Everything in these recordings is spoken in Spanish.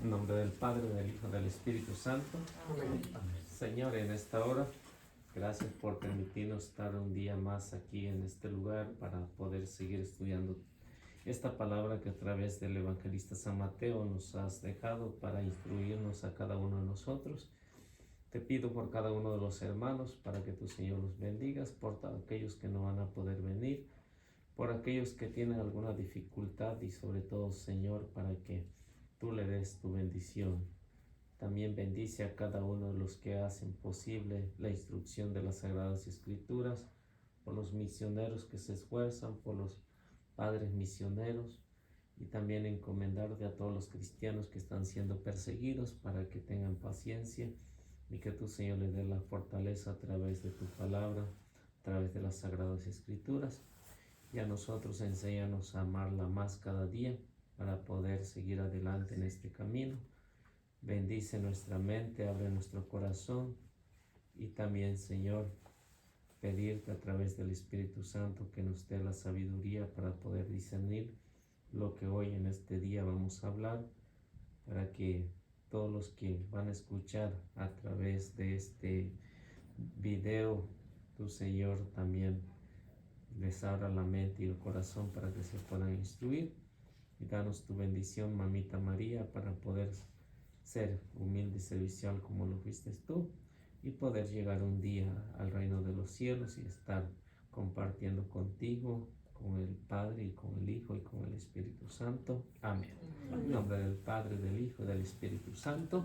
En nombre del Padre, del Hijo, del Espíritu Santo. Amén. Señor, en esta hora, gracias por permitirnos estar un día más aquí en este lugar para poder seguir estudiando esta palabra que a través del evangelista San Mateo nos has dejado para instruirnos a cada uno de nosotros. Te pido por cada uno de los hermanos para que tu Señor los bendigas, por aquellos que no van a poder venir, por aquellos que tienen alguna dificultad y sobre todo, Señor, para que tú le des tu bendición. También bendice a cada uno de los que hacen posible la instrucción de las Sagradas Escrituras, por los misioneros que se esfuerzan, por los padres misioneros, y también encomendarte a todos los cristianos que están siendo perseguidos para que tengan paciencia y que tu Señor les dé la fortaleza a través de tu palabra, a través de las Sagradas Escrituras. Y a nosotros enséñanos a amarla más cada día para poder seguir adelante en este camino. Bendice nuestra mente, abre nuestro corazón y también, Señor, pedirte a través del Espíritu Santo que nos dé la sabiduría para poder discernir lo que hoy en este día vamos a hablar, para que todos los que van a escuchar a través de este video, tu Señor también les abra la mente y el corazón para que se puedan instruir. Y danos tu bendición, Mamita María, para poder ser humilde y servicial como lo fuiste tú y poder llegar un día al reino de los cielos y estar compartiendo contigo, con el Padre y con el Hijo y con el Espíritu Santo. Amén. En nombre del Padre, del Hijo y del Espíritu Santo.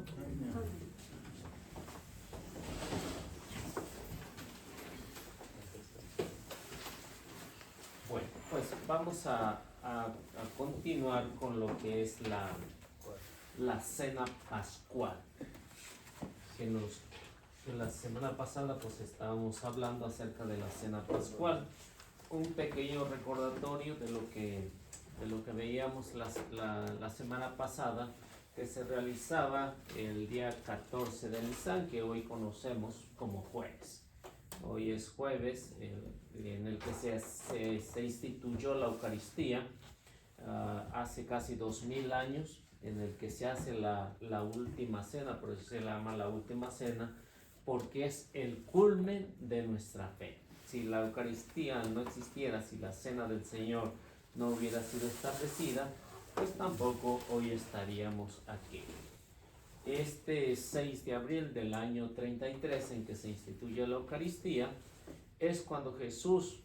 Bueno, pues vamos a continuar con lo que es la cena pascual. Que la semana pasada pues estábamos hablando acerca de la cena pascual. Un pequeño recordatorio de lo que veíamos la semana pasada, que se realizaba el día 14 de Nisan, que hoy conocemos como jueves. Hoy es jueves en el que se instituyó la Eucaristía hace casi 2000 años, en el que se hace la última cena. Por eso se llama la última cena, porque es el culmen de nuestra fe. Si la Eucaristía no existiera, si la cena del Señor no hubiera sido establecida, pues tampoco hoy estaríamos aquí. Este 6 de abril del año 33, en que se instituye la Eucaristía, es cuando Jesús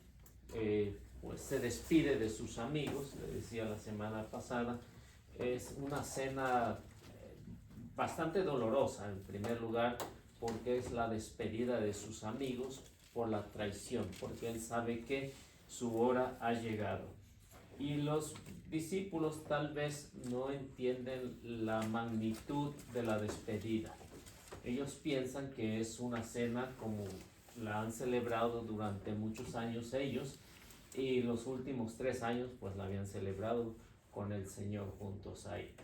pues se despide de sus amigos. Le decía la semana pasada, es una cena bastante dolorosa, en primer lugar, porque es la despedida de sus amigos por la traición, porque él sabe que su hora ha llegado. Y los discípulos tal vez no entienden la magnitud de la despedida. Ellos piensan que es una cena como la han celebrado durante muchos años ellos, y los últimos 3 años pues la habían celebrado con el Señor juntos ahí.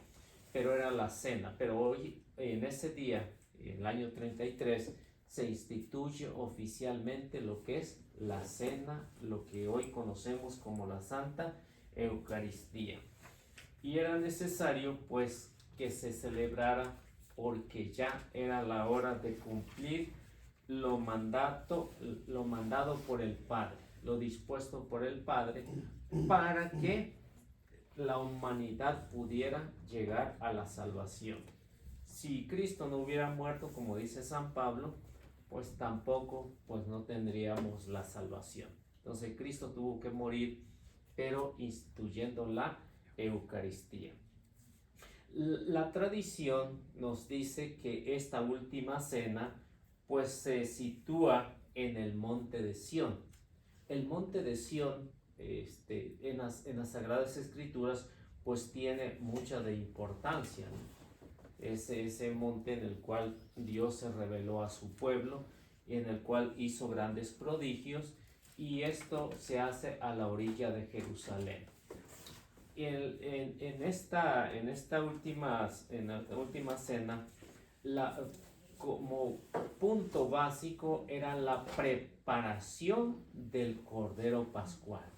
Pero era la cena. Pero hoy, en ese día, el año 33, se instituye oficialmente lo que es la cena, lo que hoy conocemos como la Santa Eucaristía. Y era necesario pues que se celebrara, porque ya era la hora de cumplir lo mandado por el Padre, lo dispuesto por el Padre, para que la humanidad pudiera llegar a la salvación. Si Cristo no hubiera muerto, como dice San Pablo, pues tampoco pues no tendríamos la salvación. Entonces Cristo tuvo que morir, pero instituyendo la Eucaristía. La tradición nos dice que esta última cena pues se sitúa en el monte de Sión. El monte de Sión en las Sagradas Escrituras pues tiene mucha de importancia, ¿no? Es ese monte en el cual Dios se reveló a su pueblo y en el cual hizo grandes prodigios, y esto se hace a la orilla de Jerusalén. En esta última cena, como punto básico era la preparación del Cordero Pascual.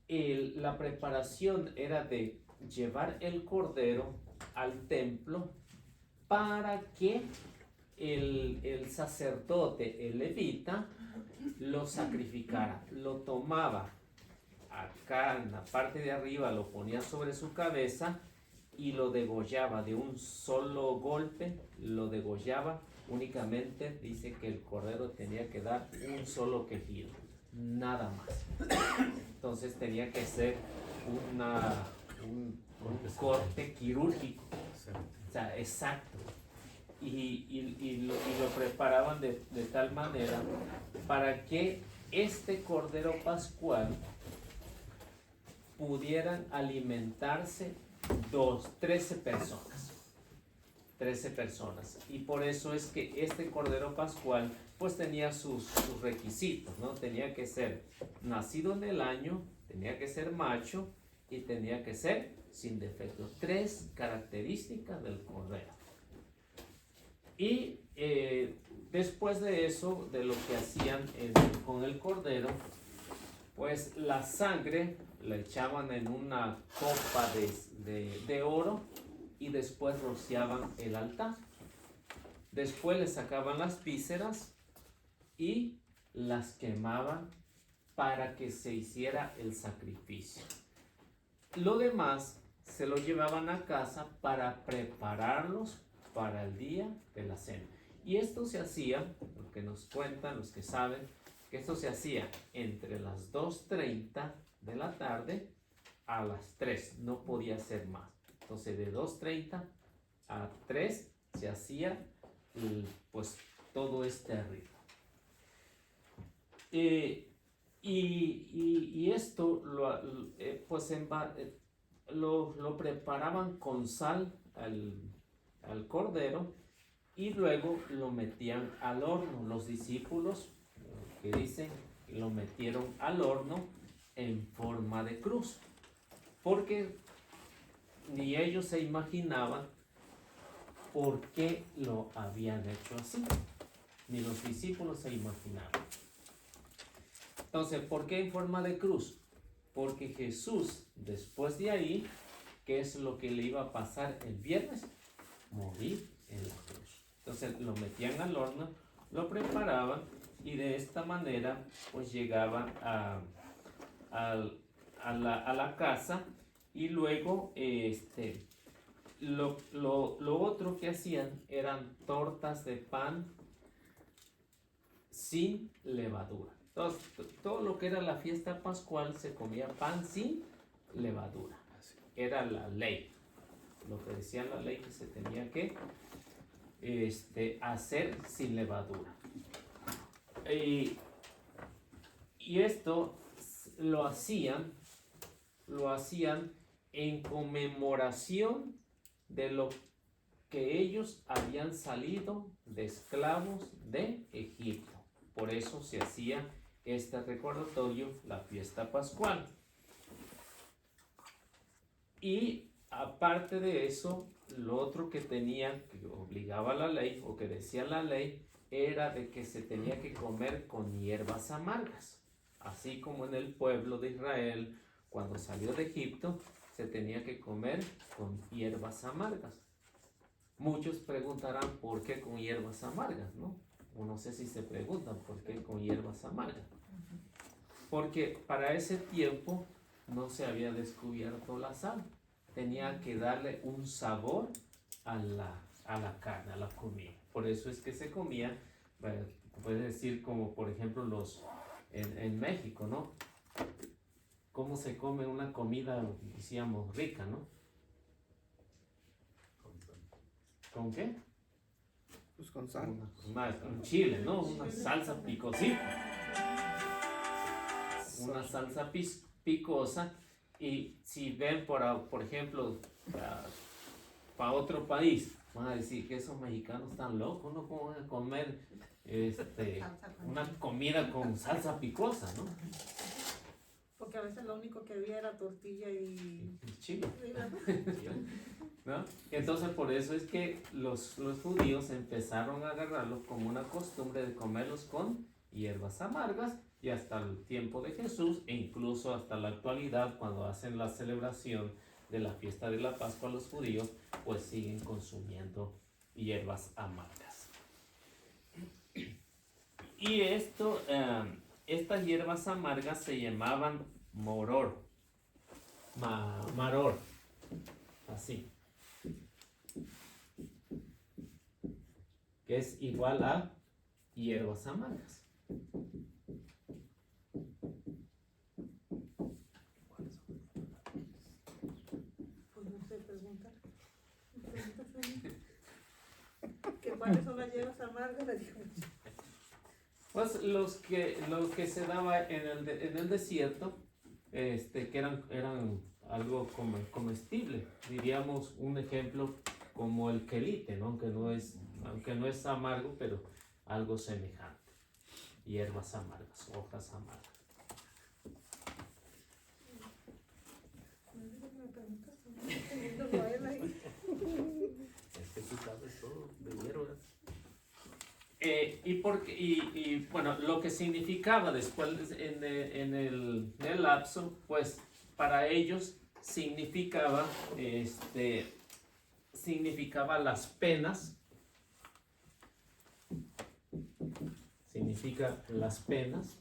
La preparación era de llevar el cordero al templo para que el sacerdote, el levita, lo sacrificara. Lo tomaba acá en la parte de arriba, lo ponía sobre su cabeza y lo degollaba de un solo golpe, lo degollaba. Únicamente dice que el cordero tenía que dar un solo quejido, nada más. Entonces tenía que ser un corte quirúrgico, o sea, exacto. Y lo preparaban de tal manera para que este cordero pascual pudieran alimentarse 13 personas. 13 personas. Y por eso es que este cordero pascual pues tenía sus requisitos, ¿no? Tenía que ser nacido en el año, tenía que ser macho y tenía que ser sin defecto. 3 características del cordero. Y después de eso, de lo que hacían con el cordero, pues la sangre la echaban en una copa de oro y después rociaban el altar. Después le sacaban las vísceras y las quemaban para que se hiciera el sacrificio. Lo demás se lo llevaban a casa para prepararlos para el día de la cena. Y esto se hacía, lo que nos cuentan los que saben, que esto se hacía entre las 2:30 de la tarde a las 3, no podía ser más. Entonces de 2:30 a 3 se hacía pues todo este rito. Y esto lo preparaban con sal al cordero y luego lo metían al horno. Los discípulos que dicen que lo metieron al horno en forma de cruz, porque ni ellos se imaginaban por qué lo habían hecho así, ni los discípulos se imaginaban. Entonces, ¿por qué en forma de cruz? Porque Jesús, después de ahí, ¿qué es lo que le iba a pasar el viernes? Morir en la cruz. Entonces lo metían al horno, lo preparaban y de esta manera pues llegaban a la casa y luego lo otro que hacían eran tortas de pan sin levadura. Entonces, todo lo que era la fiesta pascual se comía pan sin levadura. Era la ley. Lo que decía la ley que se tenía que hacer sin levadura. Y esto lo hacían en conmemoración de lo que ellos habían salido de esclavos de Egipto. Por eso se hacía este recordatorio, la fiesta pascual. Y aparte de eso, lo otro que tenía, que obligaba la ley, o que decía la ley, era de que se tenía que comer con hierbas amargas. Así como en el pueblo de Israel, cuando salió de Egipto, se tenía que comer con hierbas amargas. Muchos preguntarán por qué con hierbas amargas, ¿no? O no sé si se preguntan por qué con hierbas amargas. Porque para ese tiempo no se había descubierto la sal. Tenía que darle un sabor a la carne, a la comida. Por eso es que se comía, puedes decir como por ejemplo en México, ¿no? ¿Cómo se come una comida, decíamos, rica, ¿no? ¿Con qué? Pues con sal. Con chile, ¿no? Una salsa picosita. Una salsa picosa. Y si ven, por ejemplo, para otro país, van a decir que esos mexicanos están locos, ¿no? ¿Cómo van a comer una comida con salsa picosa, ¿no? Porque a veces lo único que había era tortilla y chile. ¿No? Entonces por eso es que los judíos empezaron a agarrarlo como una costumbre de comerlos con hierbas amargas, y hasta el tiempo de Jesús e incluso hasta la actualidad, cuando hacen la celebración de la fiesta de la Pascua, los judíos pues siguen consumiendo hierbas amargas. Y estas hierbas amargas se llamaban maror, así, que es igual a hierbas amargas. Pues no sé, pregunta. ¿Que cuáles son las hierbas amargas? Le digo. Pues los que se daba en el desierto, que eran algo comestible. Diríamos un ejemplo como el quelite, ¿no? Aunque no es amargo, pero algo semejante. Hierbas amargas, hojas amargas. Me preguntas, teniéndolo a él ahí. Es que tú sabes todo de hierbas. Y bueno, lo que significaba después en el lapso, pues para ellos significaba las penas, significa las penas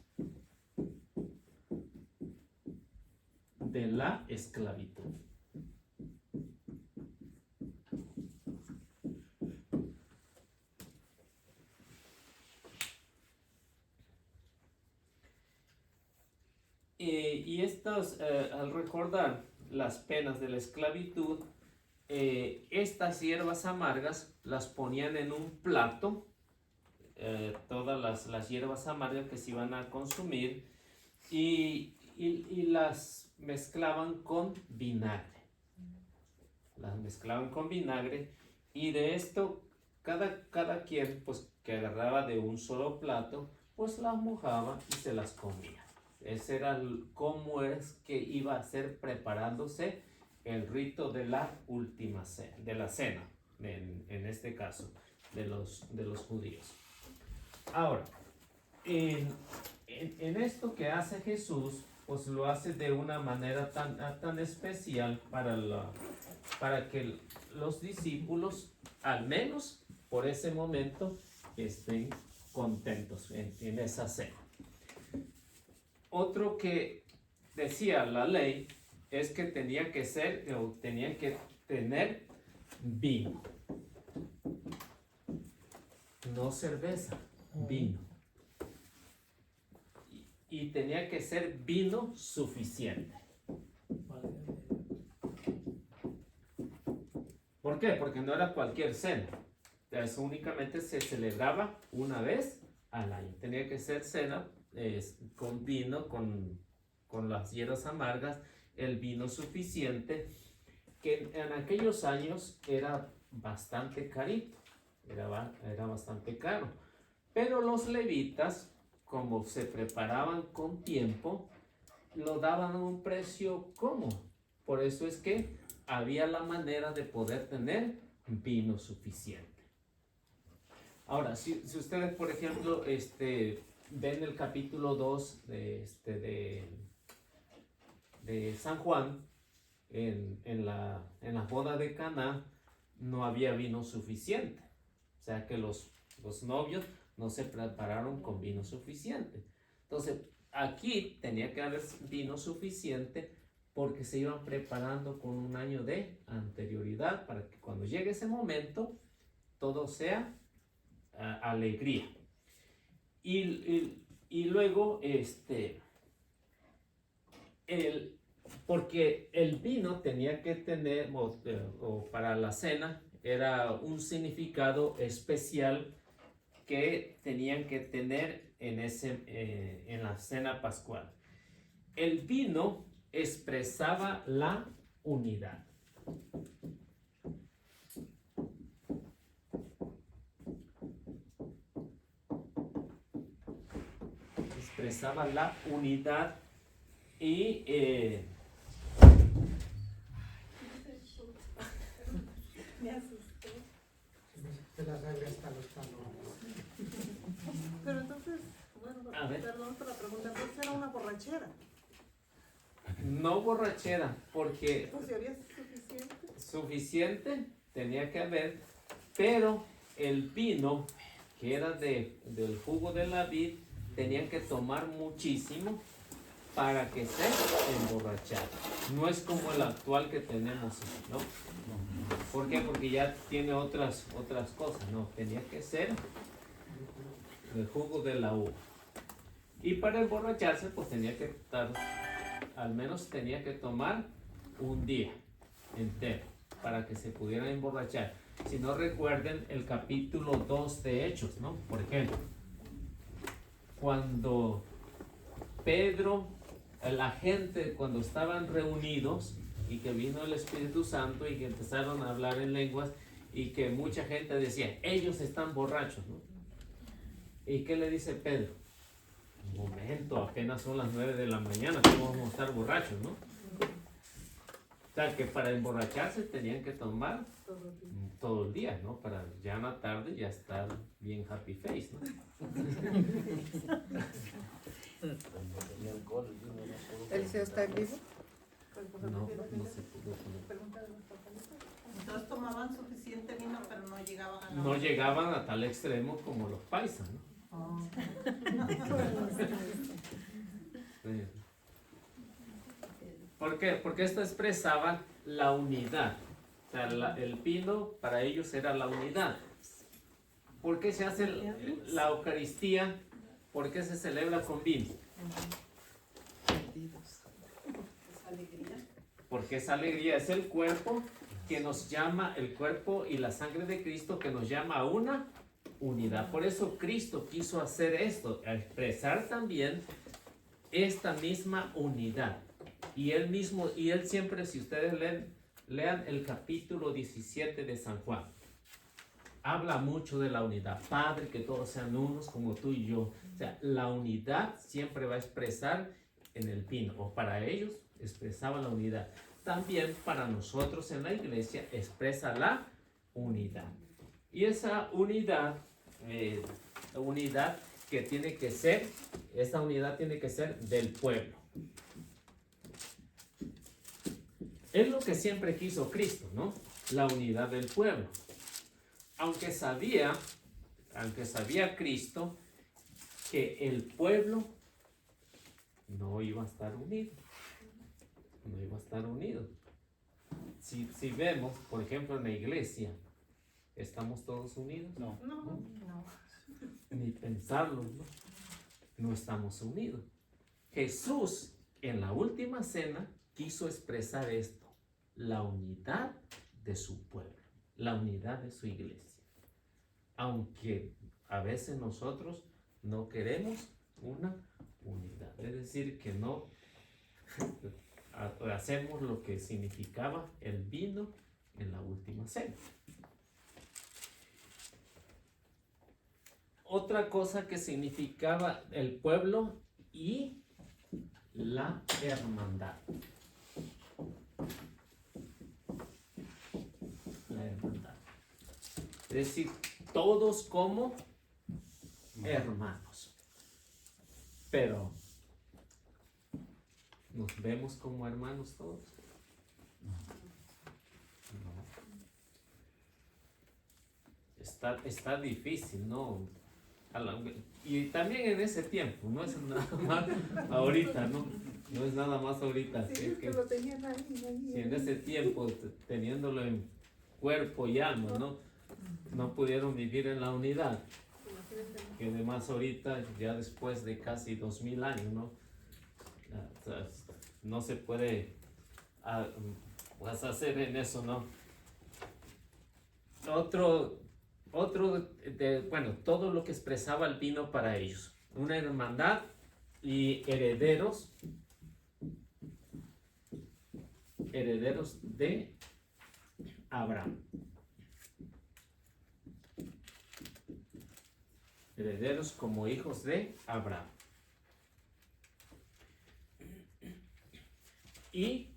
de la esclavitud. Y estas, al recordar las penas de la esclavitud, estas hierbas amargas las ponían en un plato, todas las hierbas amargas que se iban a consumir, y las mezclaban con vinagre. Las mezclaban con vinagre, y de esto cada quien pues que agarraba de un solo plato, pues las mojaba y se las comía. Ese era cómo es que iba a ser preparándose el rito de la última cena, de la cena, en este caso, de los judíos. Ahora, en esto que hace Jesús, pues lo hace de una manera tan especial para que los discípulos, al menos por ese momento, estén contentos en esa cena. Otro que decía la ley es que tenían que tener vino, no cerveza, vino. Y tenía que ser vino suficiente. ¿Por qué? Porque no era cualquier cena. Entonces, únicamente se celebraba una vez al año. Tenía que ser cena con vino, con las hierbas amargas, el vino suficiente, que en aquellos años era bastante carito, era bastante caro. Pero los levitas, como se preparaban con tiempo, lo daban a un precio cómodo. Por eso es que había la manera de poder tener vino suficiente. Ahora, si ustedes, por ejemplo, ven el capítulo 2 de San Juan, en la boda de Caná, no había vino suficiente. O sea que los novios no se prepararon con vino suficiente. Entonces, aquí tenía que haber vino suficiente porque se iban preparando con un año de anterioridad para que cuando llegue ese momento, todo sea alegría. Y luego, porque el vino tenía que tener, o para la cena, era un significado especial que tenían que tener en la cena pascual. El vino expresaba la unidad. Expresaba la unidad y Me asusté. Se las regresa a los talones. Pero entonces, bueno, A ver. perdón por la pregunta, entonces era una borrachera. No borrachera, porque Pues si había suficiente. suficiente tenía que haber, pero el vino que era del jugo de la vid tenían que tomar muchísimo para que se emborrachara. No es como el actual que tenemos, ¿no? ¿Por qué? Porque ya tiene otras cosas, no, tenía que ser el jugo de la uva. Y para emborracharse, pues tenía que estar, al menos tenía que tomar un día entero para que se pudiera emborrachar. Si no recuerden el capítulo 2 de Hechos, ¿no? Por ejemplo, cuando Pedro, la gente, cuando estaban reunidos y que vino el Espíritu Santo y que empezaron a hablar en lenguas y que mucha gente decía, ellos están borrachos, ¿no? ¿Y qué le dice Pedro? Un momento, apenas son las 9 de la mañana, ¿cómo vamos a estar borrachos, no? O sea, que para emborracharse tenían que tomar todo el día, ¿no? Para ya en la tarde ya estar bien happy face, ¿no? ¿Eliseo está en vivo? No se pudo poner. Entonces tomaban suficiente vino, pero no llegaban a la No llegaban a tal extremo como los paisas, ¿no? Sí. ¿Por qué? Porque esto expresaba la unidad. O sea, el vino para ellos era la unidad. ¿Por qué se hace la Eucaristía? ¿Por qué se celebra con vino? Porque es alegría, es el cuerpo que nos llama, el cuerpo y la sangre de Cristo que nos llama a una unidad. Por eso Cristo quiso hacer esto, expresar también esta misma unidad. Y él mismo, y él siempre, si ustedes lean el capítulo 17 de San Juan, habla mucho de la unidad. Padre, que todos sean unos como tú y yo. O sea, la unidad siempre va a expresar en el vino, o para ellos expresaba la unidad. También para nosotros en la iglesia expresa la unidad. Y esa unidad que tiene que ser, esa unidad tiene que ser del pueblo. Es lo que siempre quiso Cristo, ¿no? La unidad del pueblo. Aunque sabía Cristo que el pueblo no iba a estar unido. No iba a estar unido. Si vemos, por ejemplo, en la iglesia, ¿estamos todos unidos? No. Ni pensarlo, ¿no? No estamos unidos. Jesús, en la última cena, quiso expresar esto, la unidad de su pueblo, la unidad de su iglesia. Aunque a veces nosotros no queremos una unidad, es decir, que no hacemos lo que significaba el vino en la última cena. Otra cosa que significaba el pueblo y la hermandad. La hermandad. Es decir, todos como hermanos. Pero, ¿nos vemos como hermanos todos? No. Está difícil, ¿no? Y también en ese tiempo, no es nada más ahorita, ¿no? No es nada más ahorita. Sí, Si es que lo tenían ahí. si en ese tiempo, teniéndolo en cuerpo y alma, no pudieron vivir en la unidad. Que además ahorita, ya después de casi 2000 años, ¿no? No se puede pues hacer en eso, ¿no? Bueno, todo lo que expresaba el vino para ellos. Una hermandad y herederos de Abraham. Herederos como hijos de Abraham. Y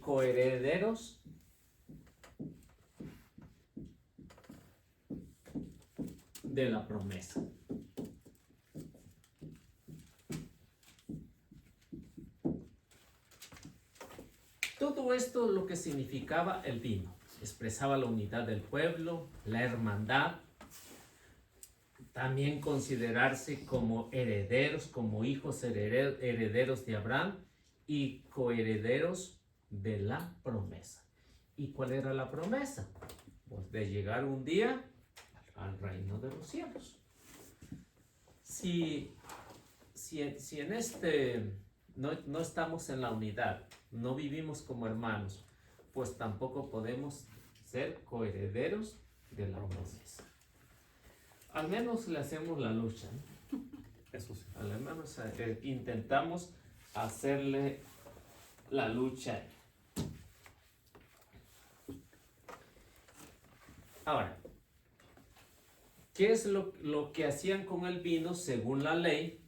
coherederos de la promesa. Todo esto lo que significaba el vino. Expresaba la unidad del pueblo, la hermandad, también considerarse como herederos, como hijos herederos de Abraham y coherederos de la promesa. ¿Y cuál era la promesa? Pues de llegar un día al reino de los cielos. Si en no estamos en la unidad, no vivimos como hermanos, pues tampoco podemos ser coherederos de la promesa. Al menos le hacemos la lucha, ¿no? Eso sí. Al menos intentamos hacerle la lucha. Ahora, ¿qué es lo que hacían con el vino según la ley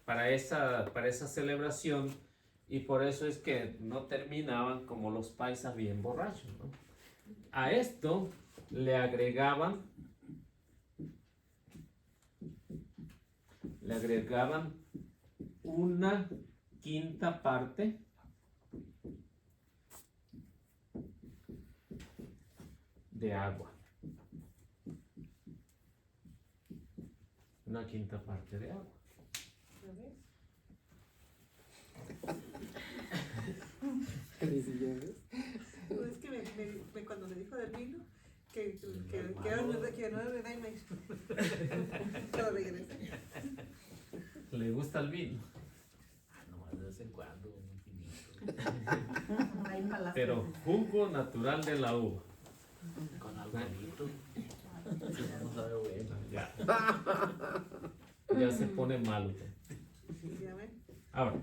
para esa celebración? Y por eso es que no terminaban como los paisas bien borrachos, ¿no? A esto le agregaban una quinta parte de agua. Una quinta parte de agua. Pues es que cuando me dijo del vino, que no es verdad y me hizo. Lo regresé. ¿Le gusta el vino? Nomás de vez en cuando, un finito. Ahí para las Pero jugo natural de la uva. Con alcoholito. Si no, no sabe bueno. Ya. Ya se pone malo. Ya ven. Ahora,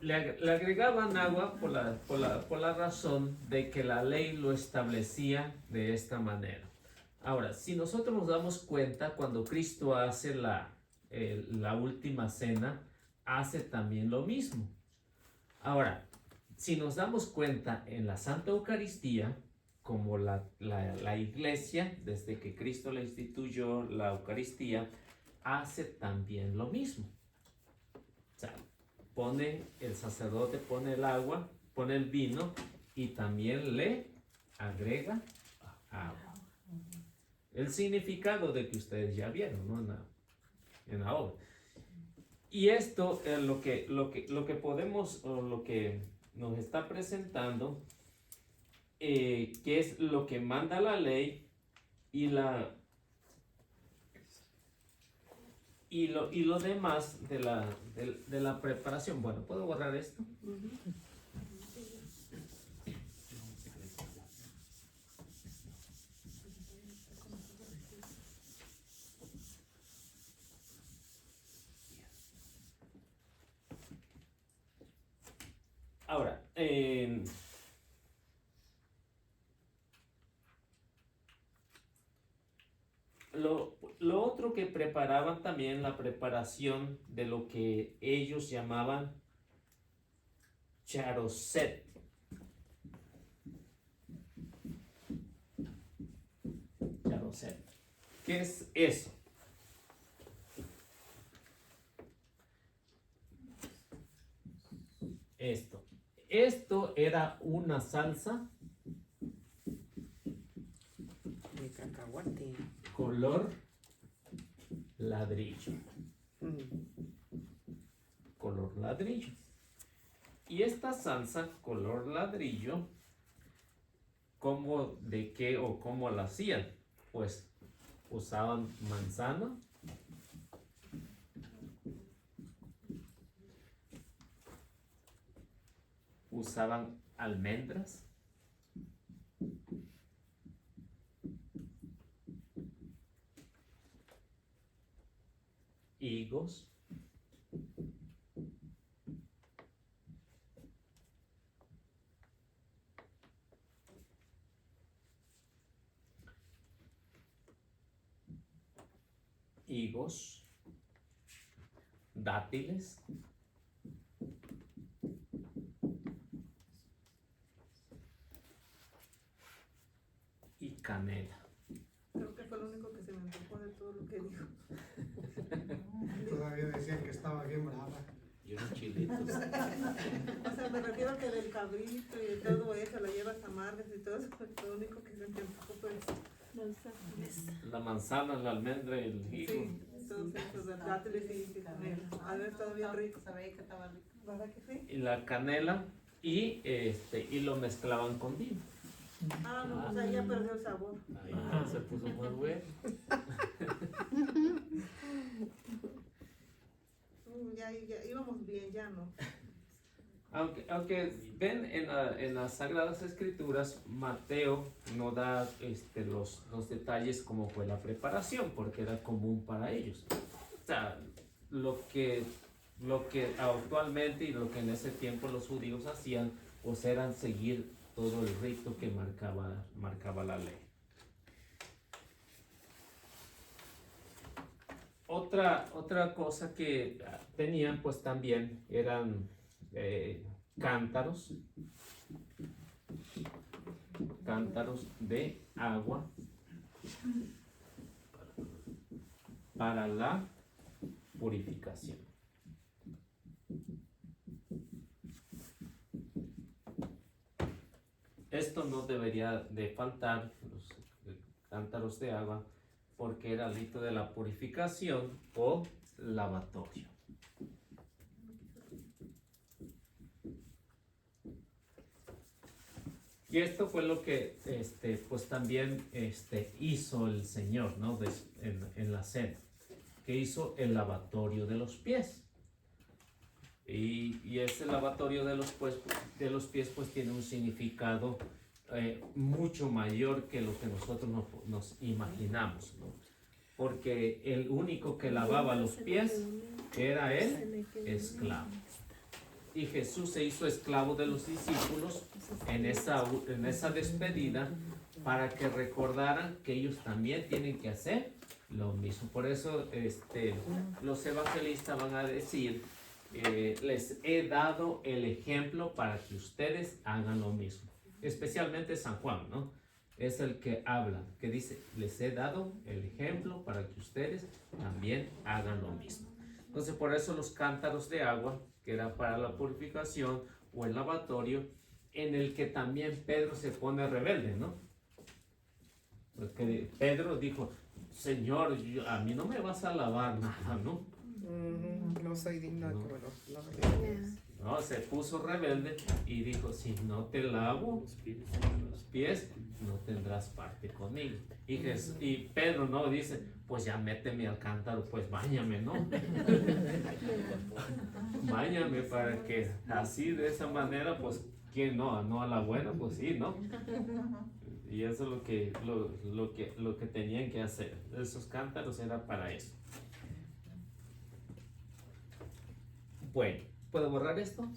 le agregaban agua por la razón de que la ley lo establecía de esta manera. Ahora, si nosotros nos damos cuenta, cuando Cristo hace la última cena, hace también lo mismo. Ahora, si nos damos cuenta en la Santa Eucaristía, como la iglesia, desde que Cristo la instituyó, la Eucaristía, hace también lo mismo. O sea, el sacerdote pone el agua, pone el vino y también le agrega agua. El significado de que ustedes ya vieron, ¿no? En la obra. Y esto es lo que podemos, o lo que nos está presentando, que es lo que manda la ley y lo demás de la preparación. Bueno, ¿puedo borrar esto? Ahora, lo otro que preparaban también, la preparación de lo que ellos llamaban charoset. Charoset. ¿Qué es eso? Esto era una salsa De cacahuate. color ladrillo. Color ladrillo. Y esta salsa color ladrillo, ¿cómo, de qué o cómo la hacían? Pues usaban manzana, usaban almendras, higos, dátiles, y canela. lo único que se me antojó de todo lo que dijo. Todavía decían que estaba bien brava. Y unos chilitos. O sea, me refiero a que del cabrito y de todo eso, la hierbas amargas y todo eso, lo único que se me antojó fue La manzana, la almendra y el higo. sí, todos esos dátiles y canela. A ver, todo bien rico. Sabía que estaba rico. ¿Verdad que sí? Y la canela y lo mezclaban con vino. Ah, no, pues ahí ya perdió el sabor. Ahí se puso muy bueno. Ya íbamos bien, ya no. Aunque ven en las Sagradas Escrituras, Mateo no da los detalles como fue la preparación, porque era común para ellos. O sea, lo que actualmente y lo que en ese tiempo los judíos hacían, pues eran seguir todo el rito que marcaba la ley. Otra cosa que tenían pues también eran cántaros de agua para la purificación. Esto no debería de faltar, los cántaros de agua, porque era el rito de la purificación o lavatorio. Y esto fue lo que pues también hizo el Señor, ¿no? En la cena, que hizo el lavatorio de los pies. Y ese lavatorio de los pies pues tiene un significado mucho mayor que lo que nosotros nos imaginamos, ¿no? Porque el único que lavaba los pies era el esclavo. Y Jesús se hizo esclavo de los discípulos en esa despedida para que recordaran que ellos también tienen que hacer lo mismo. Por eso los evangelistas van a decir, les he dado el ejemplo para que ustedes hagan lo mismo. Especialmente San Juan, ¿no? Es el que habla, que dice, les he dado el ejemplo para que ustedes también hagan lo mismo. Entonces, por eso los cántaros de agua, que era para la purificación, o el lavatorio, en el que también Pedro se pone rebelde, ¿no? Porque Pedro dijo, Señor, a mí no me vas a lavar nada, ¿no? No soy digno de No. que me lo laven. No, se puso rebelde y dijo, si no te lavo los pies, no tendrás parte conmigo. Y Pedro no dice, pues ya méteme al cántaro, pues báñame, ¿no? Báñame para que así de esa manera, pues, ¿quién no? No a la buena, pues sí, ¿no? Y eso es lo que tenían que hacer. Esos cántaros era para eso. Bueno, ¿puedo borrar esto?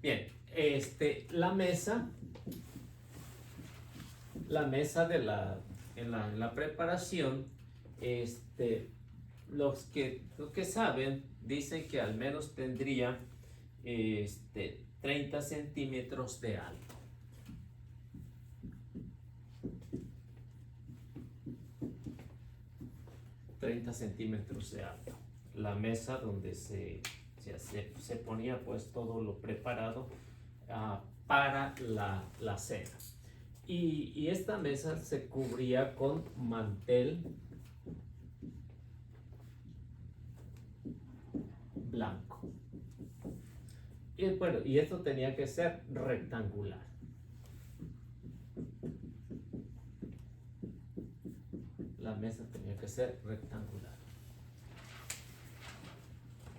Bien, la mesa en la preparación, los que saben dicen que al menos tendría 30 centímetros de alto. 30 centímetros de alto. La mesa donde se ponía pues todo lo preparado para la cena. Y esta mesa se cubría con mantel blanco. Y bueno, y esto tenía que ser rectangular. La mesa tenía que ser rectangular.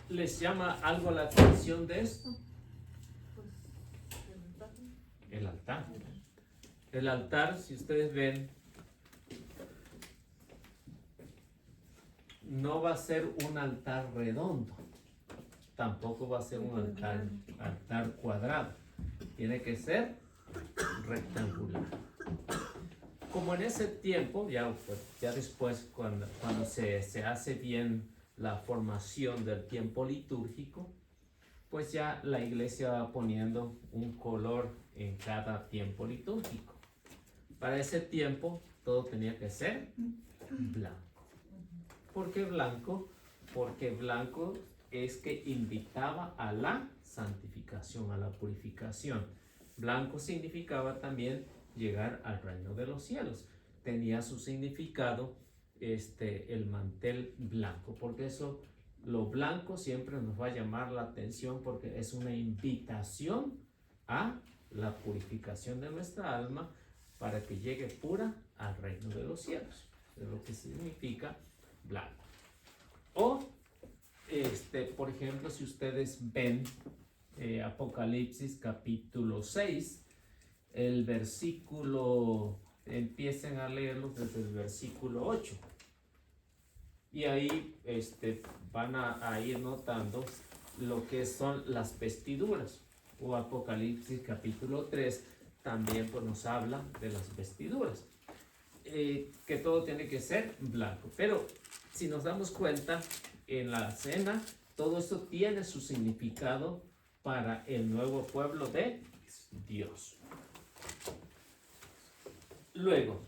¿Les llama algo la atención de esto? El altar. El altar, si ustedes ven, no va a ser un altar redondo. Tampoco va a ser un altar cuadrado. Tiene que ser rectangular. Como en ese tiempo, ya después cuando se hace bien la formación del tiempo litúrgico, pues ya la iglesia va poniendo un color en cada tiempo litúrgico. Para ese tiempo todo tenía que ser blanco. ¿Por qué blanco? Porque blanco es que invitaba a la santificación, a la purificación. Blanco significaba también llegar al reino de los cielos. Tenía su significado el mantel blanco, porque eso, lo blanco siempre nos va a llamar la atención porque es una invitación a la purificación de nuestra alma para que llegue pura al reino de los cielos. Es lo que significa blanco. O, por ejemplo, si ustedes ven Apocalipsis capítulo 6, el versículo, empiecen a leerlo desde el versículo 8. Y ahí van a ir notando lo que son las vestiduras. O Apocalipsis capítulo 3 también pues, nos habla de las vestiduras. Que todo tiene que ser blanco. Pero si nos damos cuenta, en la cena, todo esto tiene su significado para el nuevo pueblo de Dios. Luego,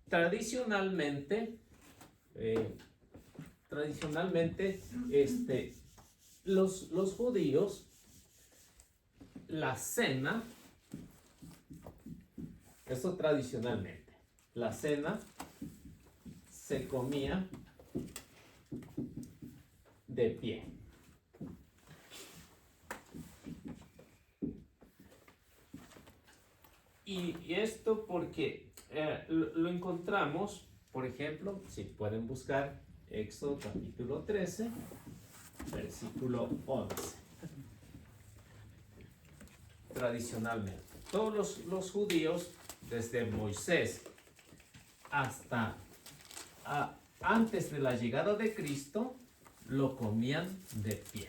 tradicionalmente, los judíos, la cena, esto tradicionalmente, la cena se comía de pie. Y esto porque lo encontramos, por ejemplo, si pueden buscar Éxodo capítulo 13, versículo 11. Tradicionalmente, todos los judíos, desde Moisés hasta antes de la llegada de Cristo, lo comían de pie.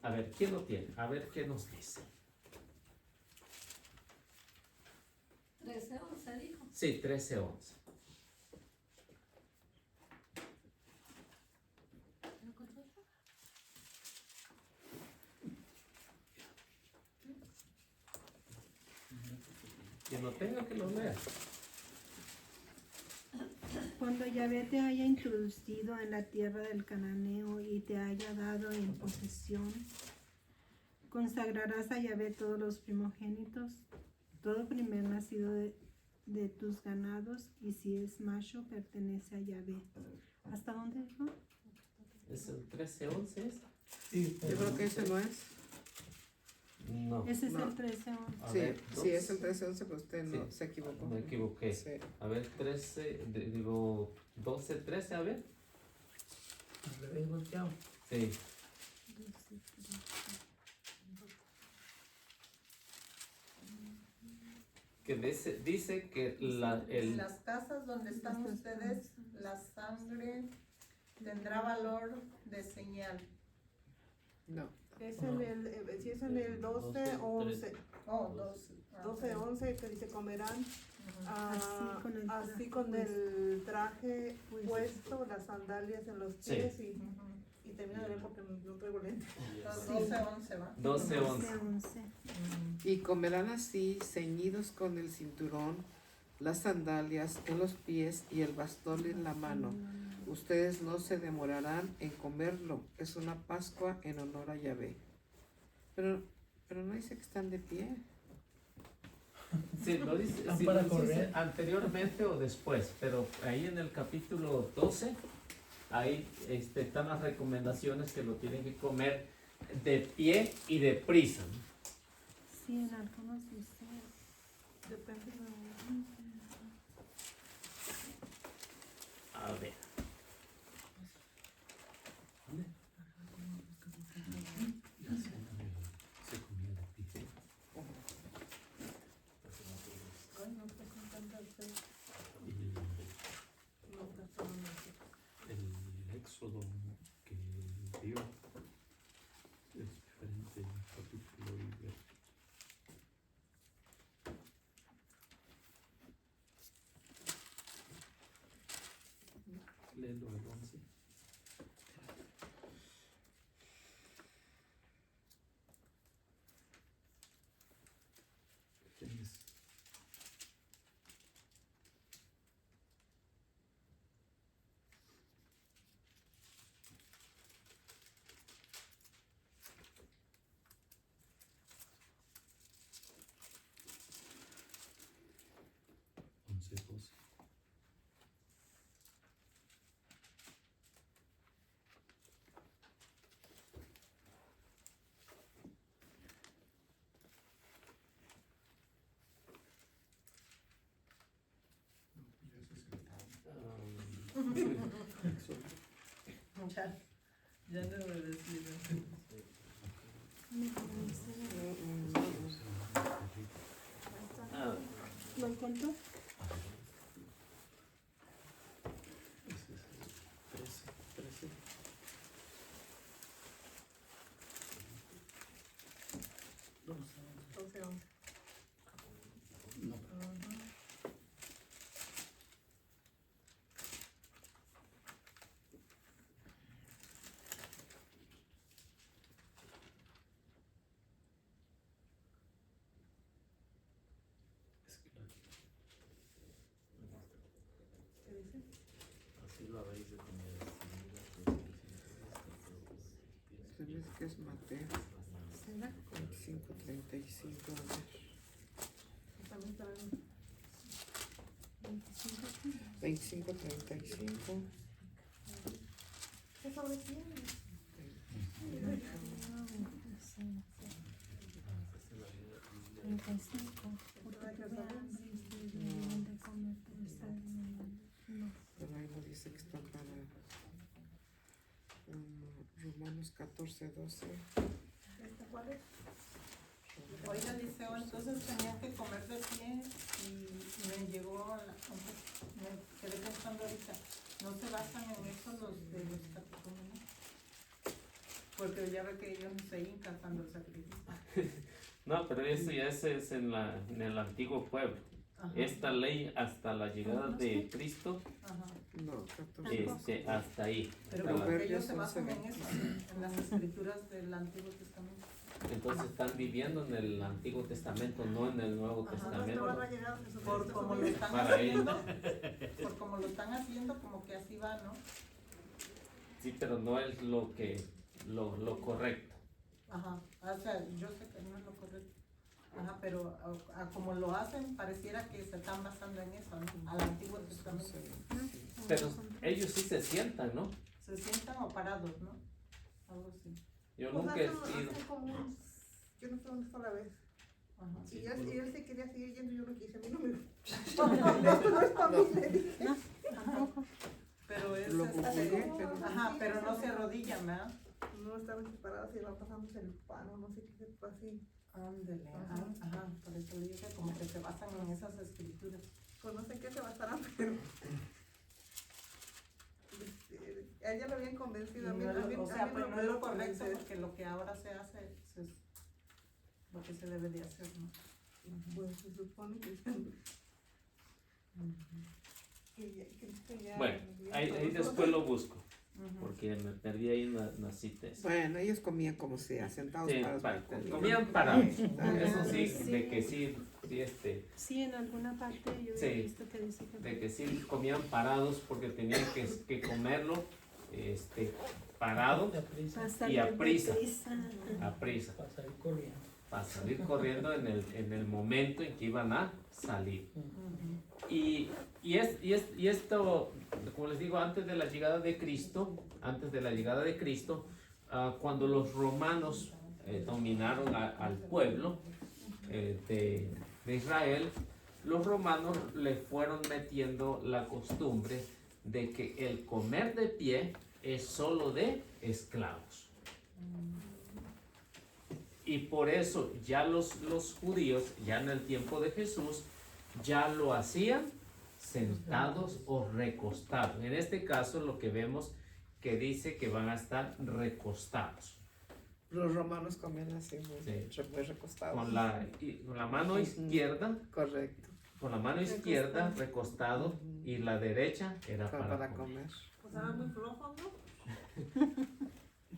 A ver, ¿quién lo tiene? A ver, ¿qué nos dice? 13:11 dijo. Sí, 13:11. Quien lo tenga que lo lea. Cuando Yahvé te haya introducido en la tierra del cananeo y te haya dado en posesión, consagrarás a Yahvé todos los primogénitos, todo primer nacido de tus ganados, y si es macho, pertenece a Yahvé. ¿Hasta dónde dijo? ¿Es el 13:11? Sí, Yo creo que ese no es. No. Ese es No. el 13:11. A Sí, ver, sí, es el 13-11, pero usted no Sí. se equivocó. Me equivoqué. Sí. A ver, 12:13, a ver. ¿Lo habéis volteado? Sí. Que dice que En las casas donde están ustedes, la sangre tendrá valor de señal. No. Es en el, si es en el 12-11. Oh, 12. 12-11 que dice comerán así con traje el traje puesto, las sandalias en los pies y termino de leer porque no traigo lentes. 12-11 va. 12:11. 11. Y comerán así, ceñidos con el cinturón, las sandalias en los pies y el bastón en la mano. Ustedes no se demorarán en comerlo. Es una Pascua en honor a Yahvé. Pero no dice que están de pie. Sí, lo dice, ¿Están sí, para lo dice correr? anteriormente o después, pero ahí en el capítulo 12, ahí están las recomendaciones que lo tienen que comer de pie y de prisa, ¿no? Sí, en algunos dice. Depende de... A ver. Se comía de pie. Ay, no sé con tanta fe. El Éxodo, que capítulo y ver. Léelo el 11. Tienes. Once, 12. Ya, ya no me decido. ¿Lo encontró? Ese es el 13. Once, once. No. Es que ¿Qué dice? así lo habéis de tener. Se ve que es Mateo ¿Será? 25:35. A ver. También está bien. 25. 25:35. ¿Qué sobre quién? 35. Porque tuve hambre y ustedes me dieron de comer, pero ustedes no. Pero ahí no dice que están para Romanos 14:12. ¿Esta cuál es? Oiga, Liceo, entonces tenía que comer de pie y me llegó, me quedé pensando ahorita, ¿no se basan en eso los de los catecumenos? Porque ya ve que ellos se hincan cuando el sacrificio. No, pero eso ya es en el antiguo pueblo. Ajá. Esta ley hasta la llegada de Cristo, Ajá. No, 14. hasta ahí. Pero Hasta la- porque ellos se Proverbios basan en 11:20. eso, en las escrituras del Antiguo Testamento. Entonces están viviendo en el Antiguo Testamento, no en el Nuevo Ajá. No Testamento. estaban allegados a Jesucristo. Por como lo están Para haciendo, por como lo están haciendo, como que así va, ¿no? Sí, pero no es lo correcto. Ajá, o sea, yo sé que no es lo correcto. Ajá, pero como lo hacen, pareciera que se están basando en eso, ¿no? Al Antiguo Testamento. Pero ellos sí se sientan, ¿no? Se sientan o parados, ¿no? Algo así. Yo Pues nunca he hacen ido. como yo no sé dónde está la vez. Ajá. Y él se quería seguir yendo, yo no quise, a mí no me esto no es para mí, le dije. Ajá. Pero es Lo googleé, pero- ajá, pero no se arrodillan, ¿verdad? No estaban separados y van pasándose el pan o no sé qué fue así. Ándele, Ajá. ajá, ajá. Por eso le dije como que se basan en esas escrituras. Pues no sé qué se basarán, pero a ella lo habían convencido, a mí, No es lo- a mí- o a sea, mí pues no me es lo lo correcto convence. porque lo que ahora se hace es lo que se debe de hacer, ¿no? Pues se supone que ya Bueno, ahí después lo busco, porque me perdí ahí en la cita esa. Bueno, ellos comían como sea, sentados Sí, parados. pero comían. comían parados. Ah, Eso sí, sí. de que sí, Sí, en alguna parte yo Sí. he visto que dice que de que sí comían parados porque tenían que comerlo parado hasta y a de prisa. prisa. a prisa, Para salir corriendo. para salir corriendo en el momento en que iban a salir. Y esto, como les digo, antes de la llegada de Cristo, cuando los romanos dominaron al pueblo de Israel, los romanos le fueron metiendo la costumbre de que el comer de pie es solo de esclavos. Y por eso ya los judíos, ya en el tiempo de Jesús, ya lo hacían sentados o recostados. En este caso lo que vemos que dice que van a estar recostados. Los romanos comían así, Sí. muy recostados. con la mano izquierda, Correcto. con la mano izquierda recostado y la derecha era Para para comer. comer. Pues eran muy flojos, ¿no?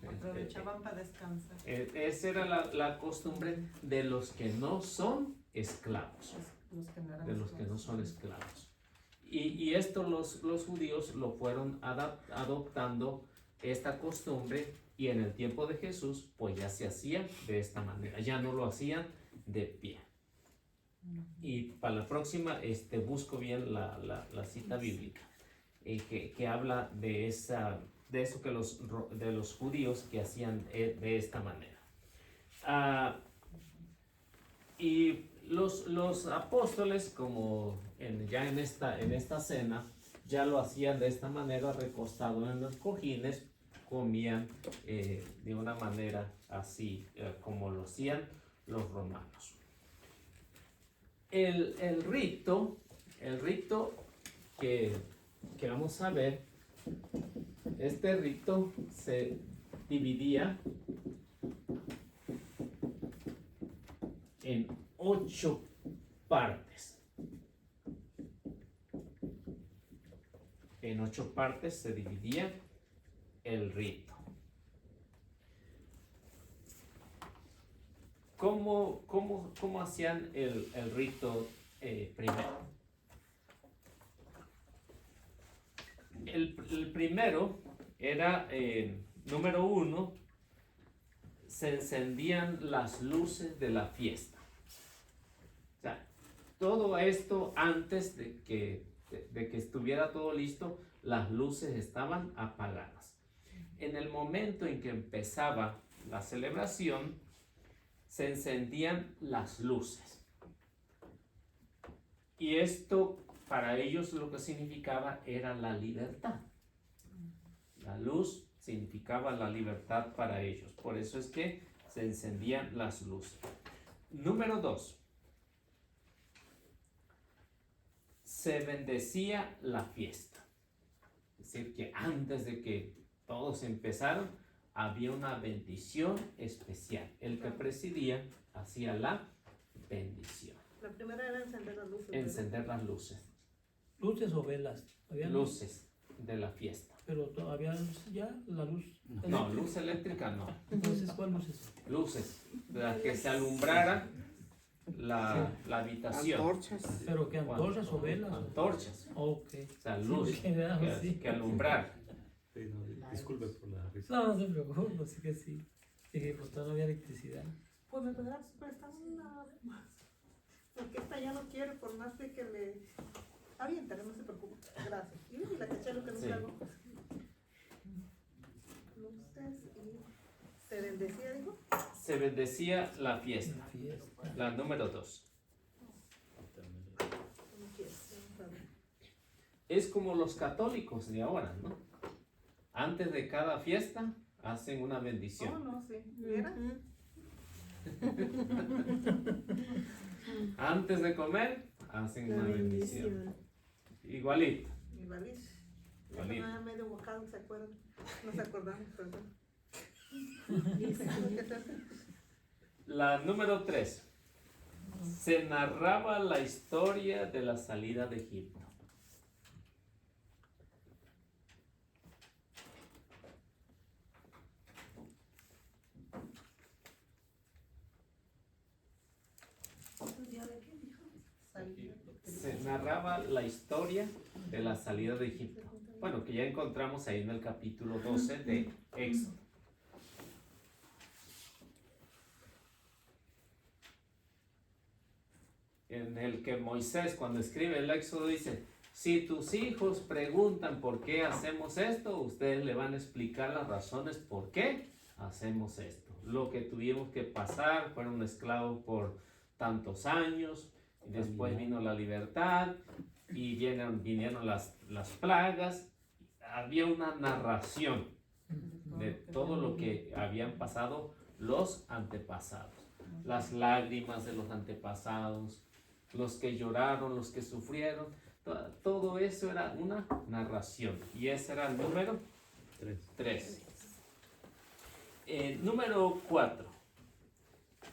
Aprovechaban para descansar. Esa era la costumbre de los que no son esclavos. Los que no eran De los que no esclavos. son esclavos. Y esto los judíos lo fueron adoptando esta costumbre y en el tiempo de Jesús pues ya se hacía de esta manera, ya no lo hacían de pie. Y para la próxima busco bien la cita bíblica que habla de eso que de los judíos que hacían de esta manera. Y los apóstoles, como ya en esta cena, ya lo hacían de esta manera, recostado en los cojines, comían de una manera así, como lo hacían los romanos. El rito que vamos a ver, este rito se dividía en 8 partes. En 8 partes se dividía el rito. ¿Cómo hacían el rito primero? El primero era, número 1, se encendían las luces de la fiesta. O sea, todo esto antes de que estuviera todo listo, las luces estaban apagadas. En el momento en que empezaba la celebración, se encendían las luces. Y esto para ellos lo que significaba era la libertad. La luz significaba la libertad para ellos. Por eso es que se encendían las luces. Número 2. Se bendecía la fiesta. Es decir, que antes de que todos empezaron, había una bendición especial. El que presidía hacía la bendición. La primera era encender las luces. ¿verdad? Encender las luces. ¿Luces o velas? ¿Había Luces de la fiesta. Pero todavía luces ya, la luz. No, luz eléctrica no. Entonces, ¿cuál luces? Luces, para que se alumbrara la habitación. Antorchas. ¿Pero qué, antorchas o velas? Antorchas, Ok. o sea, luz Sí, ¿verdad? Sí. que alumbrar. Sí, no, disculpe por la risa. No, no se preocupe, así que sí. Dije, pues todavía no había electricidad. Pues me podrás prestar una más. Porque esta ya no quiere, por más de que me avienta, no se preocupe. Gracias. Y la caché lo que no Sí. hago. Luces y se bendecía, dijo. Se bendecía la fiesta. La fiesta. La número 2. Como quieras, vamos a ver. Es como los católicos de ahora, ¿no? Antes de cada fiesta hacen una Oh, bendición. no, sí. ¿Viera? Antes de comer hacen una bendición. Igualito. Igualito. Igualito. Nada medio bocado, ¿se acuerdan? No se acordamos, perdón. La número 3. Se narraba la historia de la salida de Egipto. Se narraba la historia de la salida de Egipto. Bueno, que ya encontramos ahí en el capítulo 12 de Éxodo. En el que Moisés, cuando escribe el Éxodo, dice: si tus hijos preguntan por qué hacemos esto, ustedes le van a explicar las razones por qué hacemos esto. Lo que tuvimos que pasar, fueron esclavos por tantos años, y después vino la libertad, y vinieron las plagas. Había una narración de todo lo que habían pasado los antepasados. Las lágrimas de los antepasados, los que lloraron, los que sufrieron, todo eso era una narración. Y ese era el número 3. Número 4.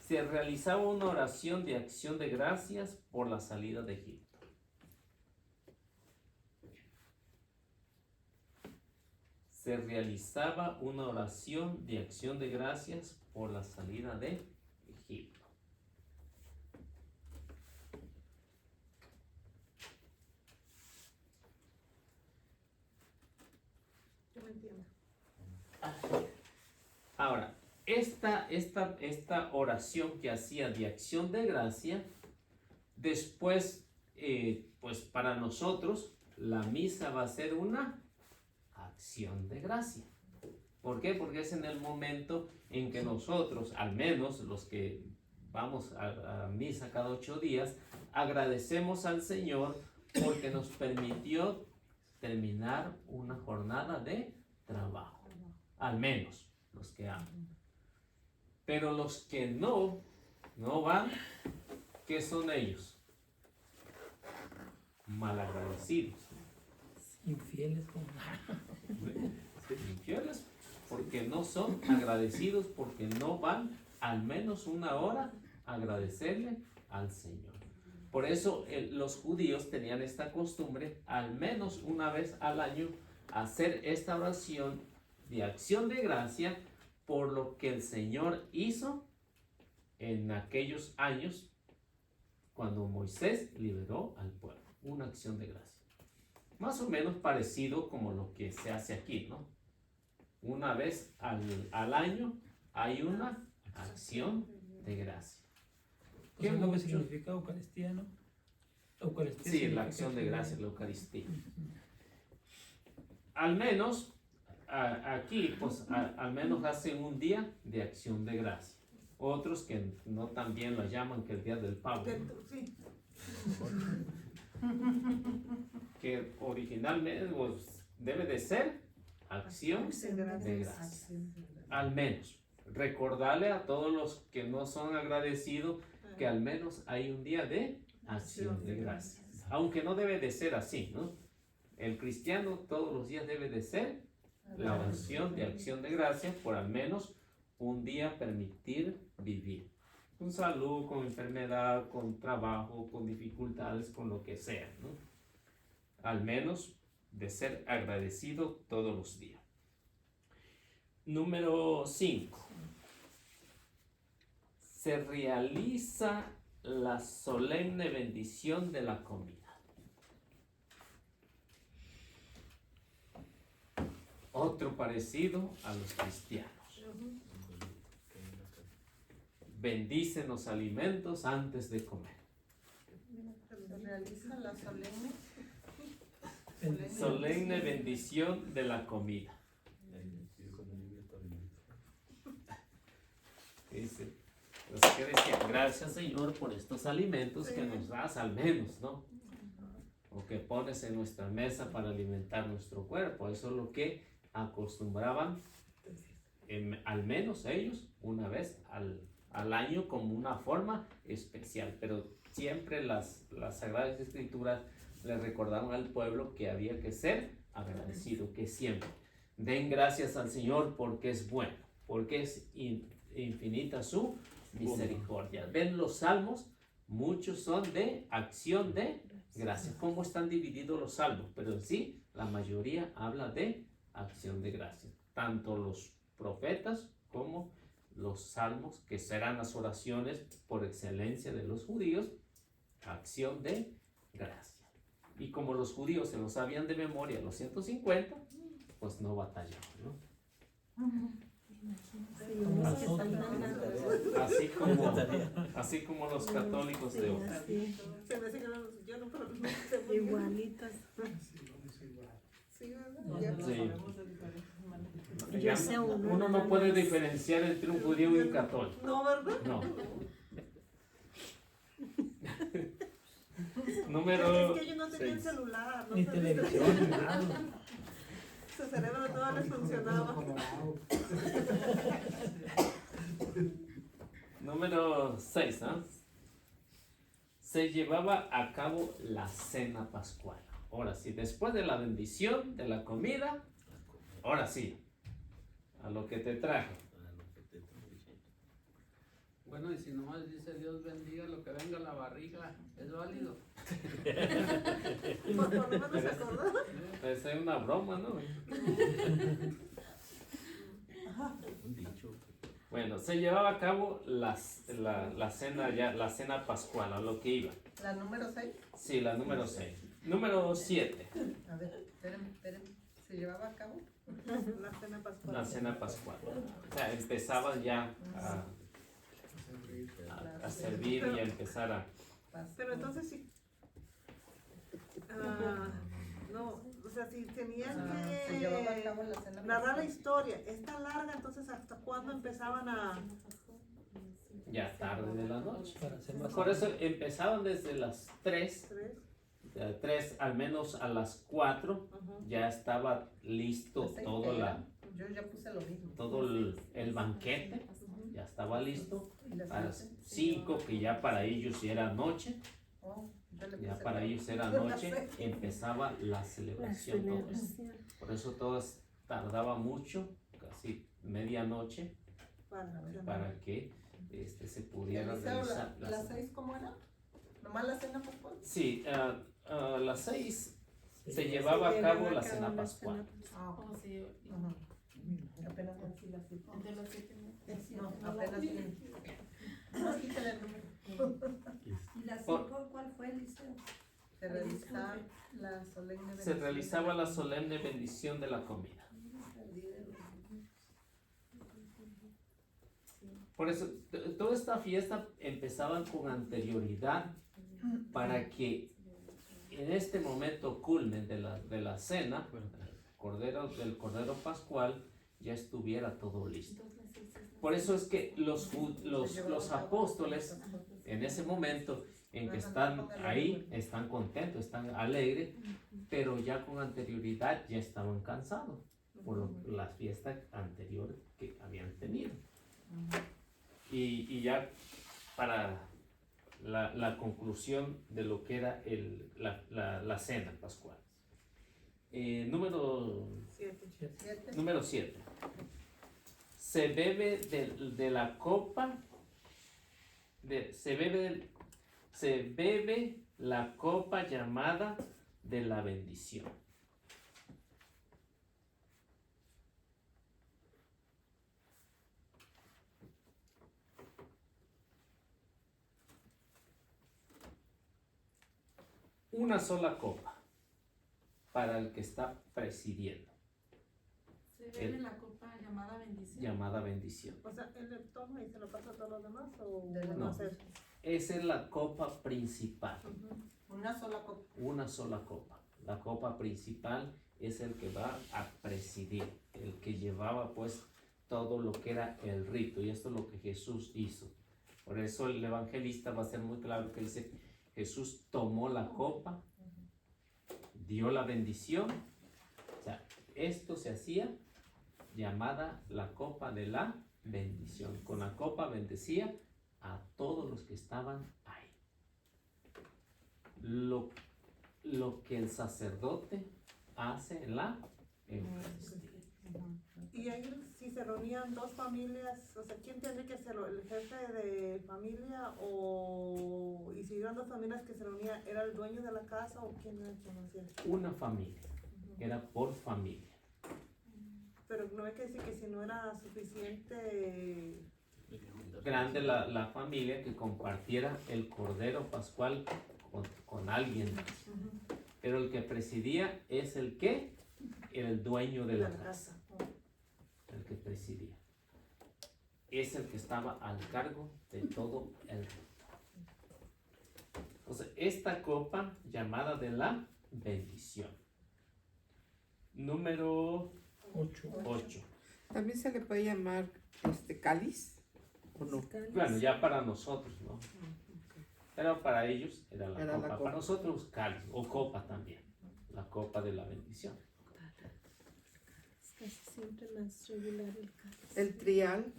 Se realizaba una oración de acción de gracias por la salida de Egipto. Se realizaba una oración de acción de gracias por la salida de Egipto. Yo me entiendo. Ahora, esta oración que hacía de acción de gracia, después, pues para nosotros, la misa va a ser una acción de gracia. ¿Por qué? Porque es en el momento en que nosotros, al menos los que vamos a misa cada 8 días, agradecemos al Señor porque nos permitió terminar una jornada de trabajo. Al menos los que aman. Pero los que no van, ¿qué son ellos? Malagradecidos. Infieles como. Infieles porque no son agradecidos, porque no van al menos una hora a agradecerle al Señor. Por eso los judíos tenían esta costumbre, al menos una vez al año, hacer esta oración de acción de gracia por lo que el Señor hizo en aquellos años cuando Moisés liberó al pueblo. Una acción de gracia. Más o menos parecido como lo que se hace aquí, ¿no? Una vez al año hay una acción de gracia. ¿Qué es lo que significa Eucaristía, no? Eucaristía Sí, la acción de gracia, la Eucaristía. Al menos, aquí, pues, al menos hacen un día de acción de gracia. Otros que no también lo llaman que el día del pavo, ¿no? Sí. Que originalmente pues, debe de ser acción de gracia. Al menos, recordarle a todos los que no son agradecidos que al menos hay un día de acción de gracias. Aunque no debe de ser así, ¿no? El cristiano todos los días debe de ser la oración de acción de gracias por al menos un día permitir vivir. Con salud, con enfermedad, con trabajo, con dificultades, con lo que sea, ¿no? Al menos de ser agradecido todos los días. Número 5. Se realiza la solemne bendición de la comida. Otro parecido a los cristianos. Bendicen los alimentos antes de comer. Se realiza la solemne. Solemne bendición de la comida. Dice, pues que decía, gracias Señor por estos alimentos que nos das al menos, ¿no? O que pones en nuestra mesa para alimentar nuestro cuerpo. Eso es lo que acostumbraban, al menos ellos, una vez al año como una forma especial. Pero siempre las Sagradas Escrituras le recordaron al pueblo que había que ser agradecido, que siempre den gracias al Señor porque es bueno, porque es infinita su misericordia. Ven los salmos, muchos son de acción de gracias. ¿Cómo están divididos los salmos? Pero en sí, la mayoría habla de acción de gracias. Tanto los profetas como los salmos, que serán las oraciones por excelencia de los judíos, acción de gracias. Y como los judíos se los sabían de memoria los 150, pues no batallaban, ¿no? Así como los católicos de hoy. Se me hace que yo no, pero no. Igualitas. Sí, ¿verdad? Sí. Yo sé Uno no puede diferenciar entre un judío y un católico. No, ¿verdad? No. Número Es que ellos no tenían 6. celular, no Ni sabían. televisión, ni nada. Su cerebro no les funcionaba. Número 6, ¿ah? Se llevaba a cabo la cena pascual. Ahora sí, después de la bendición de la comida, ahora sí, a lo que te traje. Bueno, y si nomás dice Dios bendiga lo que venga a la barriga, ¿es válido? Por lo menos se acordó. Pues es una broma, ¿no? Un dicho. Bueno, se llevaba a cabo la cena ya, la cena pascual, a lo que iba. La número 6. Sí, la número 6. Número 7, A ver, espérenme. ¿Se llevaba a cabo? La cena pascual. la cena pascual. O sea, empezaban ya a servir y a empezar a... Pero entonces sí. No, o sea, si tenían Se llevaba a que cabo la cena narrar la pascual. historia, es tan larga, entonces ¿hasta cuándo empezaban a...? Ya tarde de la noche. Para hacer más. Por eso empezaban desde las 3, ¿Tres? 3 al menos a las 4, Ujú. ya estaba listo Las seis todo, eran. Yo ya puse lo mismo. todo el banquete, ya estaba listo. ¿Y las A las siete? 5, que ya para ellos ya era noche, Oh, yo le ya puse para lo ellos era mismo. noche, empezaba la La celebración. Todo eso. celebración. Por eso todas tardaba mucho, casi medianoche, para que se pudiera Eliseo, realizar. ¿las 6 cómo era? ¿Nomás la cena pascual? Sí, a las 6 se llevaba a cabo la cena la pascual. Ah, ok. Oh, sí, Ajá. Apenas así la cita. de los 7 No, apenas sí. No, quítale el número. ¿Y la Por- 5 cuál fue, Eliseo? Se realiza la solemne Se realizaba la solemne bendición de la comida. Por eso, toda esta fiesta empezaban con anterioridad para que en este momento culmen de la cena, del Cordero Pascual, ya estuviera todo listo. Por eso es que los apóstoles, en ese momento en que están ahí, están contentos, están alegres, pero ya con anterioridad ya estaban cansados por las fiestas anteriores que habían tenido. Y ya para la conclusión de lo que era la cena pascual. Número 7. Se bebe de la copa, se bebe la copa llamada de la bendición. Una sola copa para el que está presidiendo, ¿Se bebe la copa llamada bendición? llamada bendición. O sea, él le toma y se lo pasa a todos los demás o No. no sé. Esa es la copa principal, Una sola copa. una sola copa. La copa principal es el que va a presidir, el que llevaba pues todo lo que era el rito, y esto es lo que Jesús hizo. Por eso el evangelista va a ser muy claro que dice, Jesús tomó la copa, dio la bendición, o sea, esto se hacía llamada la copa de la bendición. Con la copa bendecía a todos los que estaban ahí. Lo que el sacerdote hace en la Eucaristía. Y ahí si se reunían dos familias, o sea, ¿quién tiene que ser el jefe de familia y si eran dos familias que se reunían, era el dueño de la casa o quién era quien hacía? Una familia, era por familia. Pero no hay que decir que si no era suficiente, Grande la familia que compartiera el Cordero Pascual con alguien más. Pero el que presidía es el dueño de la casa. El que presidía. Es el que estaba al cargo de todo el rito. Entonces, esta copa llamada de la bendición. Número 8. También se le puede llamar cáliz, ¿o no? Bueno, ya para nosotros, ¿no? Pero para ellos era la Era copa. la copa. Para nosotros cáliz o copa también. La copa de la bendición. Es casi siempre más regular el cáliz. El trial,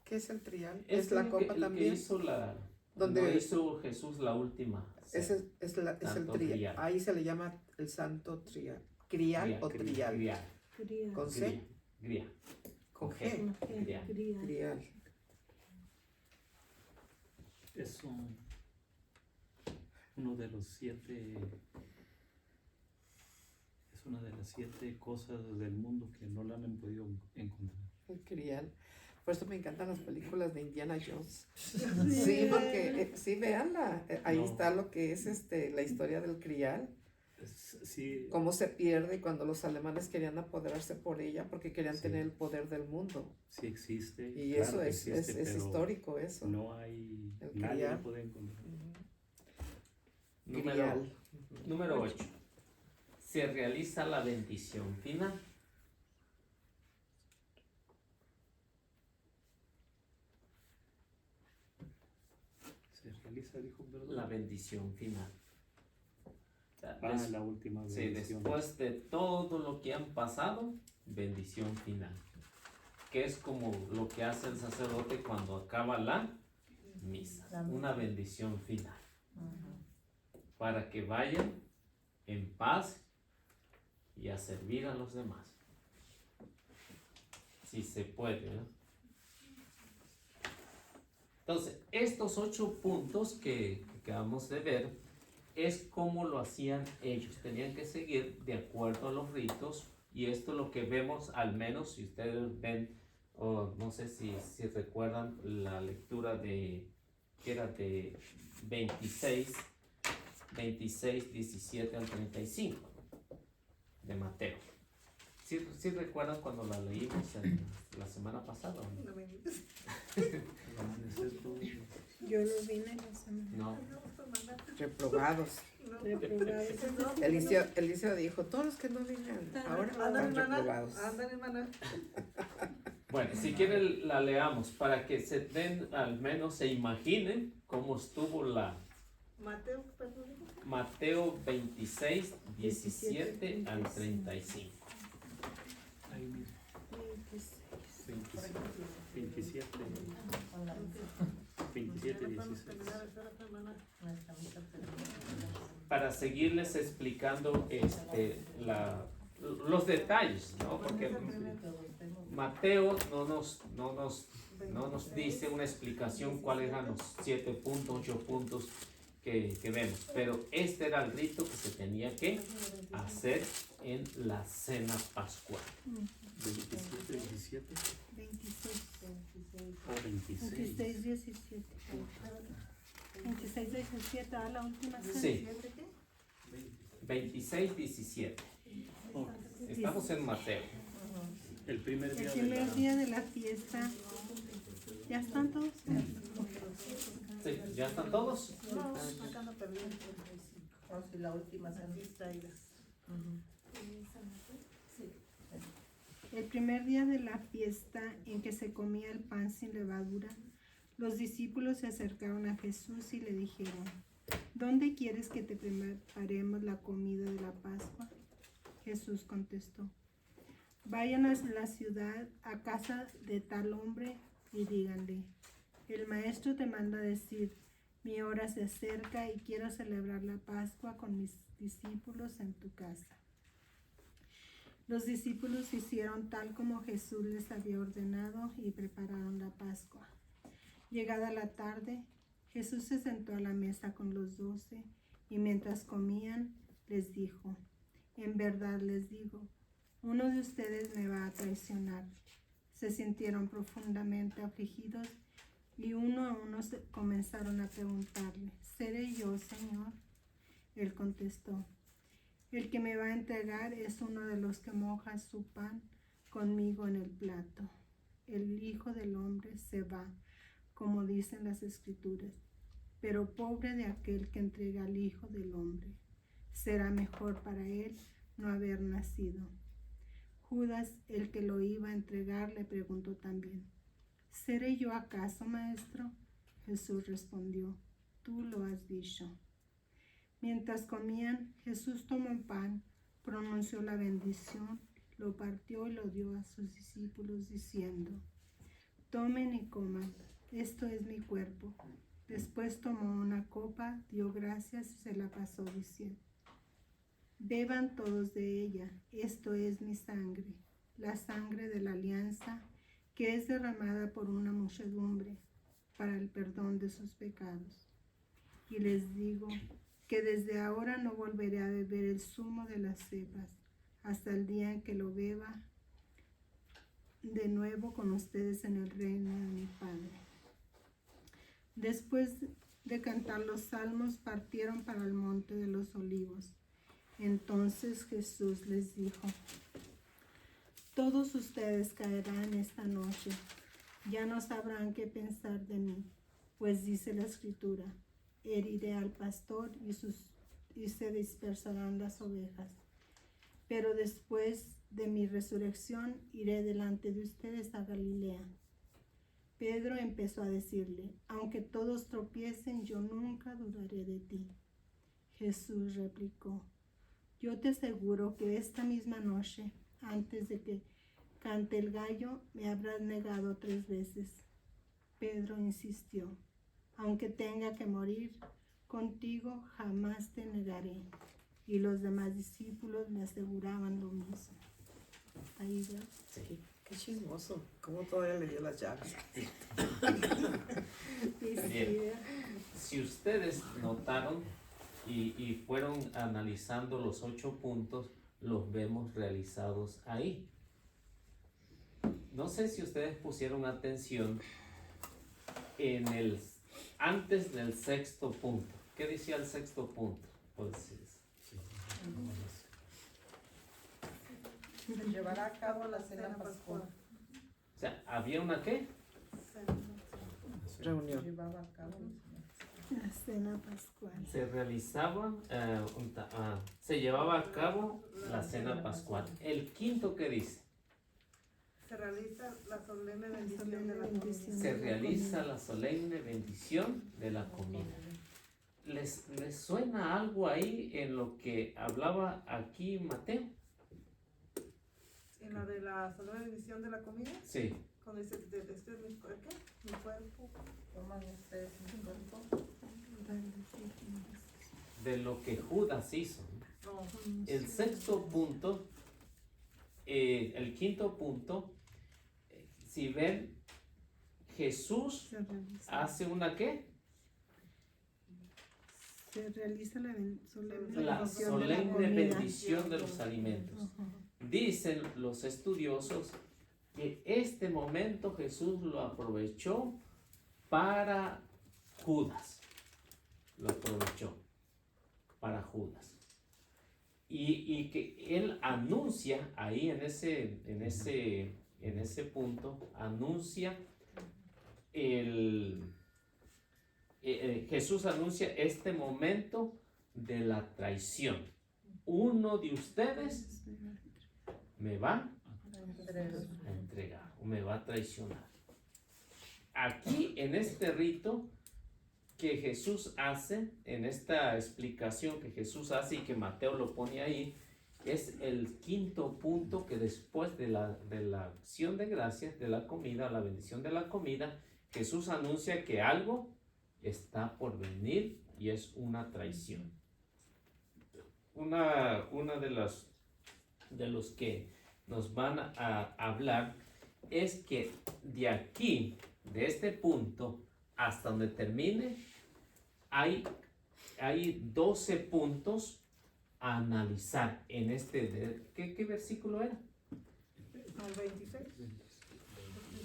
¿qué es el trial? Es la el copa que también. hizo Donde- no hizo Jesús la última. Ese es el Santo trial. trial. Ahí se le llama el santo trial. Crial o trial. Grial. Cría. Con C, Grial. con G. Grial. Cría. Trial. Es uno de los 7, es una de las 7 cosas del mundo que no la han podido encontrar. El crial. Por eso me encantan las películas de Indiana Jones. Sí, porque sí, véanla. Ahí No. está lo que es la historia del crial. Sí, Cómo se pierde cuando los alemanes querían apoderarse por ella porque querían Sí. tener el poder del mundo. sí existe. Y claro eso que es existe, pero histórico, eso. no hay, El nadie crial. lo puede encontrar. Crial. Número 8. Se realiza la bendición final. Se realiza, dijo, perdón. La bendición final. O sea, La última sí, bendición. después de todo lo que han pasado, bendición final. Que es como lo que hace el sacerdote cuando acaba la misa. Una bendición final. Para que vayan en paz y a servir a los demás. Si se puede, ¿no? Entonces, estos 8 puntos que acabamos de ver es como lo hacían ellos. Tenían que seguir de acuerdo a los ritos y esto es lo que vemos, al menos si ustedes ven, o no sé si recuerdan la lectura que era de 26, 17 al 35 de Mateo. ¿Sí recuerdan cuando la leímos la semana pasada? ¿O no? No me digas. El amanecer todo. Yo lo vine la semana. No. Reprobados. Reprobados. Eliseo dijo, todos los que no vengan ahora Ándale, están hermana. reprobados. Ándale, hermana. Bueno, si quieren la leamos para que se den, al menos se imaginen cómo estuvo Mateo, perdón. Mateo 26, 17 al 35. Ahí mismo. 27, 27, 16. Para seguirles explicando los detalles, ¿no? Porque Mateo no nos dice una explicación cuáles eran los 7 puntos, 8 puntos que vemos, pero este era el rito que se tenía que hacer en la cena pascual. 27, 17 26. o 26. 26, 17. 26, 17, a la última cena. Sí, 26, 17. Oh, Estamos en Mateo. el primer El día primer día de la fiesta. ¿Ya están todos? Sí, ¿ya están todos? No, acá no perdí. O si la última se distraída. El primer día de la fiesta en que se comía el pan sin levadura, los discípulos se acercaron a Jesús y le dijeron, ¿dónde quieres que te preparemos la comida de la Pascua? Jesús contestó, vayan a la ciudad, a casa de tal hombre, y díganle, el maestro te manda decir, mi hora se acerca y quiero celebrar la Pascua con mis discípulos en tu casa. Los discípulos hicieron tal como Jesús les había ordenado y prepararon la Pascua. Llegada la tarde, Jesús se sentó a la mesa con los 12 y mientras comían les dijo, en verdad les digo, uno de ustedes me va a traicionar. Se sintieron profundamente afligidos y uno a uno comenzaron a preguntarle, ¿seré yo, Señor? Él contestó, el que me va a entregar es uno de los que moja su pan conmigo en el plato. El Hijo del Hombre se va, como dicen las Escrituras, pero pobre de aquel que entrega al Hijo del Hombre. Será mejor para él no haber nacido. Judas, el que lo iba a entregar, le preguntó también, ¿seré yo acaso, maestro? Jesús respondió, tú lo has dicho. Mientras comían, Jesús tomó un pan, pronunció la bendición, lo partió y lo dio a sus discípulos diciendo, tomen y coman, esto es mi cuerpo. Después tomó una copa, dio gracias y se la pasó diciendo, beban todos de ella, esto es mi sangre, la sangre de la alianza que es derramada por una muchedumbre. para el perdón de sus pecados. Y les digo que desde ahora no volveré a beber el zumo de las cepas, hasta el día en que lo beba de nuevo con ustedes en el reino de mi Padre. Después de cantar los salmos, partieron para el monte de los olivos. Entonces Jesús les dijo: todos ustedes caerán esta noche, ya no sabrán qué pensar de mí, pues dice la Escritura: heriré al pastor y se dispersarán las ovejas. Pero después de mi resurrección iré delante de ustedes a Galilea. Pedro empezó a decirle: aunque todos tropiecen, yo nunca dudaré de ti. Jesús replicó: yo te aseguro que esta misma noche, antes de que cante el gallo, me habrás negado 3 veces. Pedro insistió: aunque tenga que morir contigo, jamás te negaré. Y los demás discípulos le aseguraban lo mismo. Ahí va. Sí, qué chismoso. ¿Cómo todavía le dio las llaves? Bien. Si ustedes notaron y fueron analizando los 8 puntos, los vemos realizados ahí. No sé si ustedes pusieron atención en antes del 6.º punto. ¿Qué decía el 6.º punto? Pues, Llevará a cabo la cena pascual. o sea, ¿había una qué? Reunión. Llevaba a cabo La cena pascual. Se llevaba a cabo la cena pascual. El 5.º, ¿qué dice? Se realiza la solemne bendición solemne de la bendición. comida. Se realiza la solemne bendición de la comida. ¿Les suena algo ahí en lo que hablaba aquí Mateo? En la de la solemne bendición de la comida, Sí. cuando dice, este es mi, ¿qué? Mi cuerpo. toman ustedes mi cuerpo. De lo que Judas hizo. No, El 6.º punto, el 5.º punto, si ven, Jesús Se realiza, hace una ¿qué? se realiza la solemne La bendición de la solemne comida. bendición de los alimentos. Ajá. Dicen los estudiosos que este momento Jesús lo aprovechó para Judas. Lo aprovechó para Judas. Y que él anuncia ahí en ese punto, anuncia Jesús anuncia este momento de la traición. Uno de ustedes me va a entregar o me va a traicionar. Aquí en este rito que Jesús hace, en esta explicación que Jesús hace y que Mateo lo pone ahí, es el 5.º punto, que después de la acción de gracias, de la comida, la bendición de la comida, Jesús anuncia que algo está por venir y es una traición. Una de los que nos van a hablar es que de aquí, de este punto hasta donde termine, hay 12 puntos a analizar en ¿qué versículo era? al 26.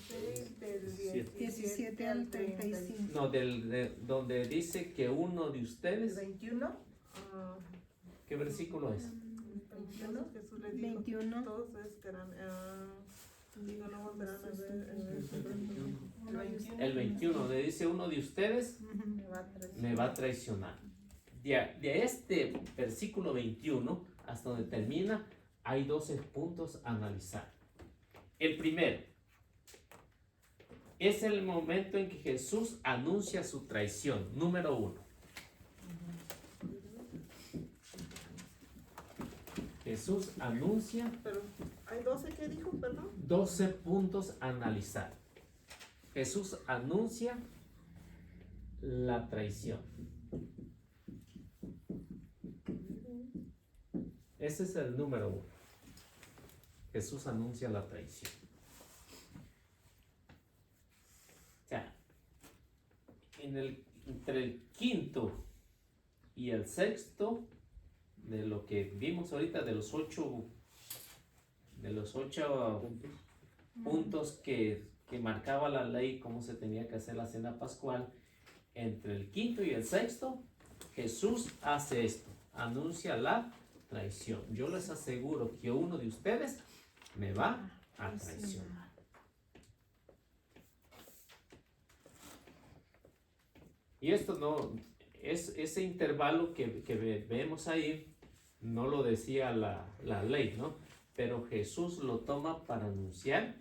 26 del 17 al 35. No, donde dice que uno de ustedes, 21. Ah, ¿qué versículo es? 21, Jesús le dijo, 21. todos estarán, digo, no volverán a ver El 21, donde dice uno de ustedes me va a traicionar. De este versículo 21 hasta donde termina, hay 12 puntos a analizar. El primero es el momento en que Jesús anuncia su traición. Número 1. Jesús anuncia. Pero hay 12 que dijo, perdón. 12 puntos a analizar. Jesús anuncia la traición. Ese es el número 1. Jesús anuncia la traición. O sea, entre el quinto y el sexto, de lo que vimos ahorita, de los ocho puntos que marcaba la ley, cómo se tenía que hacer la cena pascual, entre el quinto y el sexto, Jesús hace esto, anuncia la traición. Yo les aseguro que uno de ustedes me va a traicionar. Y esto no, ese intervalo que vemos ahí, no lo decía la ley, ¿no? Pero Jesús lo toma para anunciar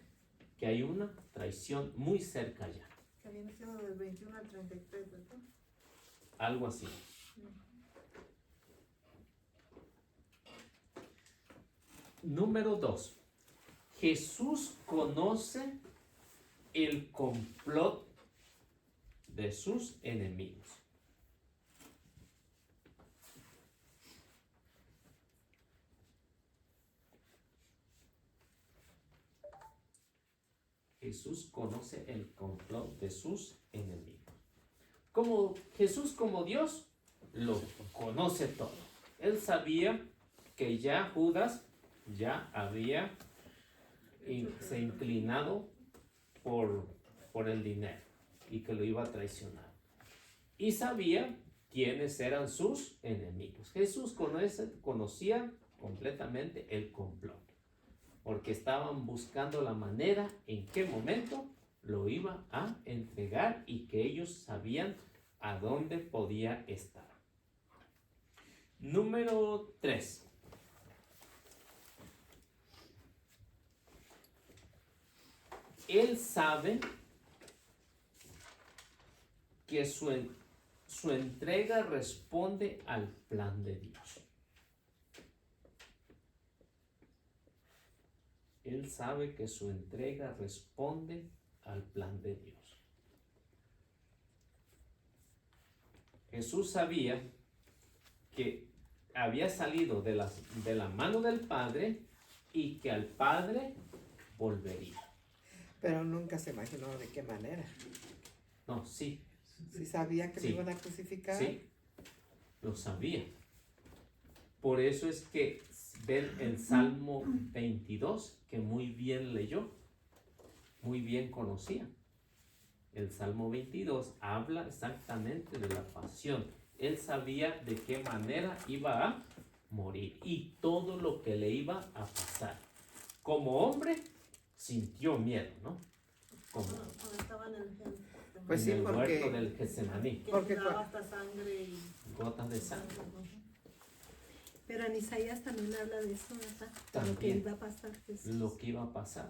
que hay una traición muy cerca ya. Que viene siendo del 21 al 33, ¿verdad? Algo así. Número 2. Jesús conoce el complot de sus enemigos. Jesús conoce el complot de sus enemigos. Como Jesús, como Dios, lo conoce todo. Él sabía que ya Judas ya había se inclinado por el dinero y que lo iba a traicionar. Y sabía quiénes eran sus enemigos. Jesús conocía completamente el complot, porque estaban buscando la manera en qué momento lo iba a entregar y que ellos sabían a dónde podía estar. Número 3. Él sabe que su entrega responde al plan de Dios. Él sabe que su entrega responde al plan de Dios. Jesús sabía que había salido de la mano del Padre y que al Padre volvería. Pero nunca se imaginó de qué manera. No, sí. ¿Sí sabía que Sí. lo iban a crucificar? Sí, lo sabía. Por eso es que ven el Salmo 22, que muy bien leyó, muy bien conocía. El Salmo 22 habla exactamente de la pasión. Él sabía de qué manera iba a morir y todo lo que le iba a pasar. Como hombre, sintió miedo, ¿no? Como Cuando estaba en el Pues en sí, el porque- huerto del Getsemaní, que Porque tiraba hasta sangre y gotas de sangre. Pero en Isaías también habla de eso, ¿verdad? De lo que También. iba a pasar Jesús. Lo que iba a pasar.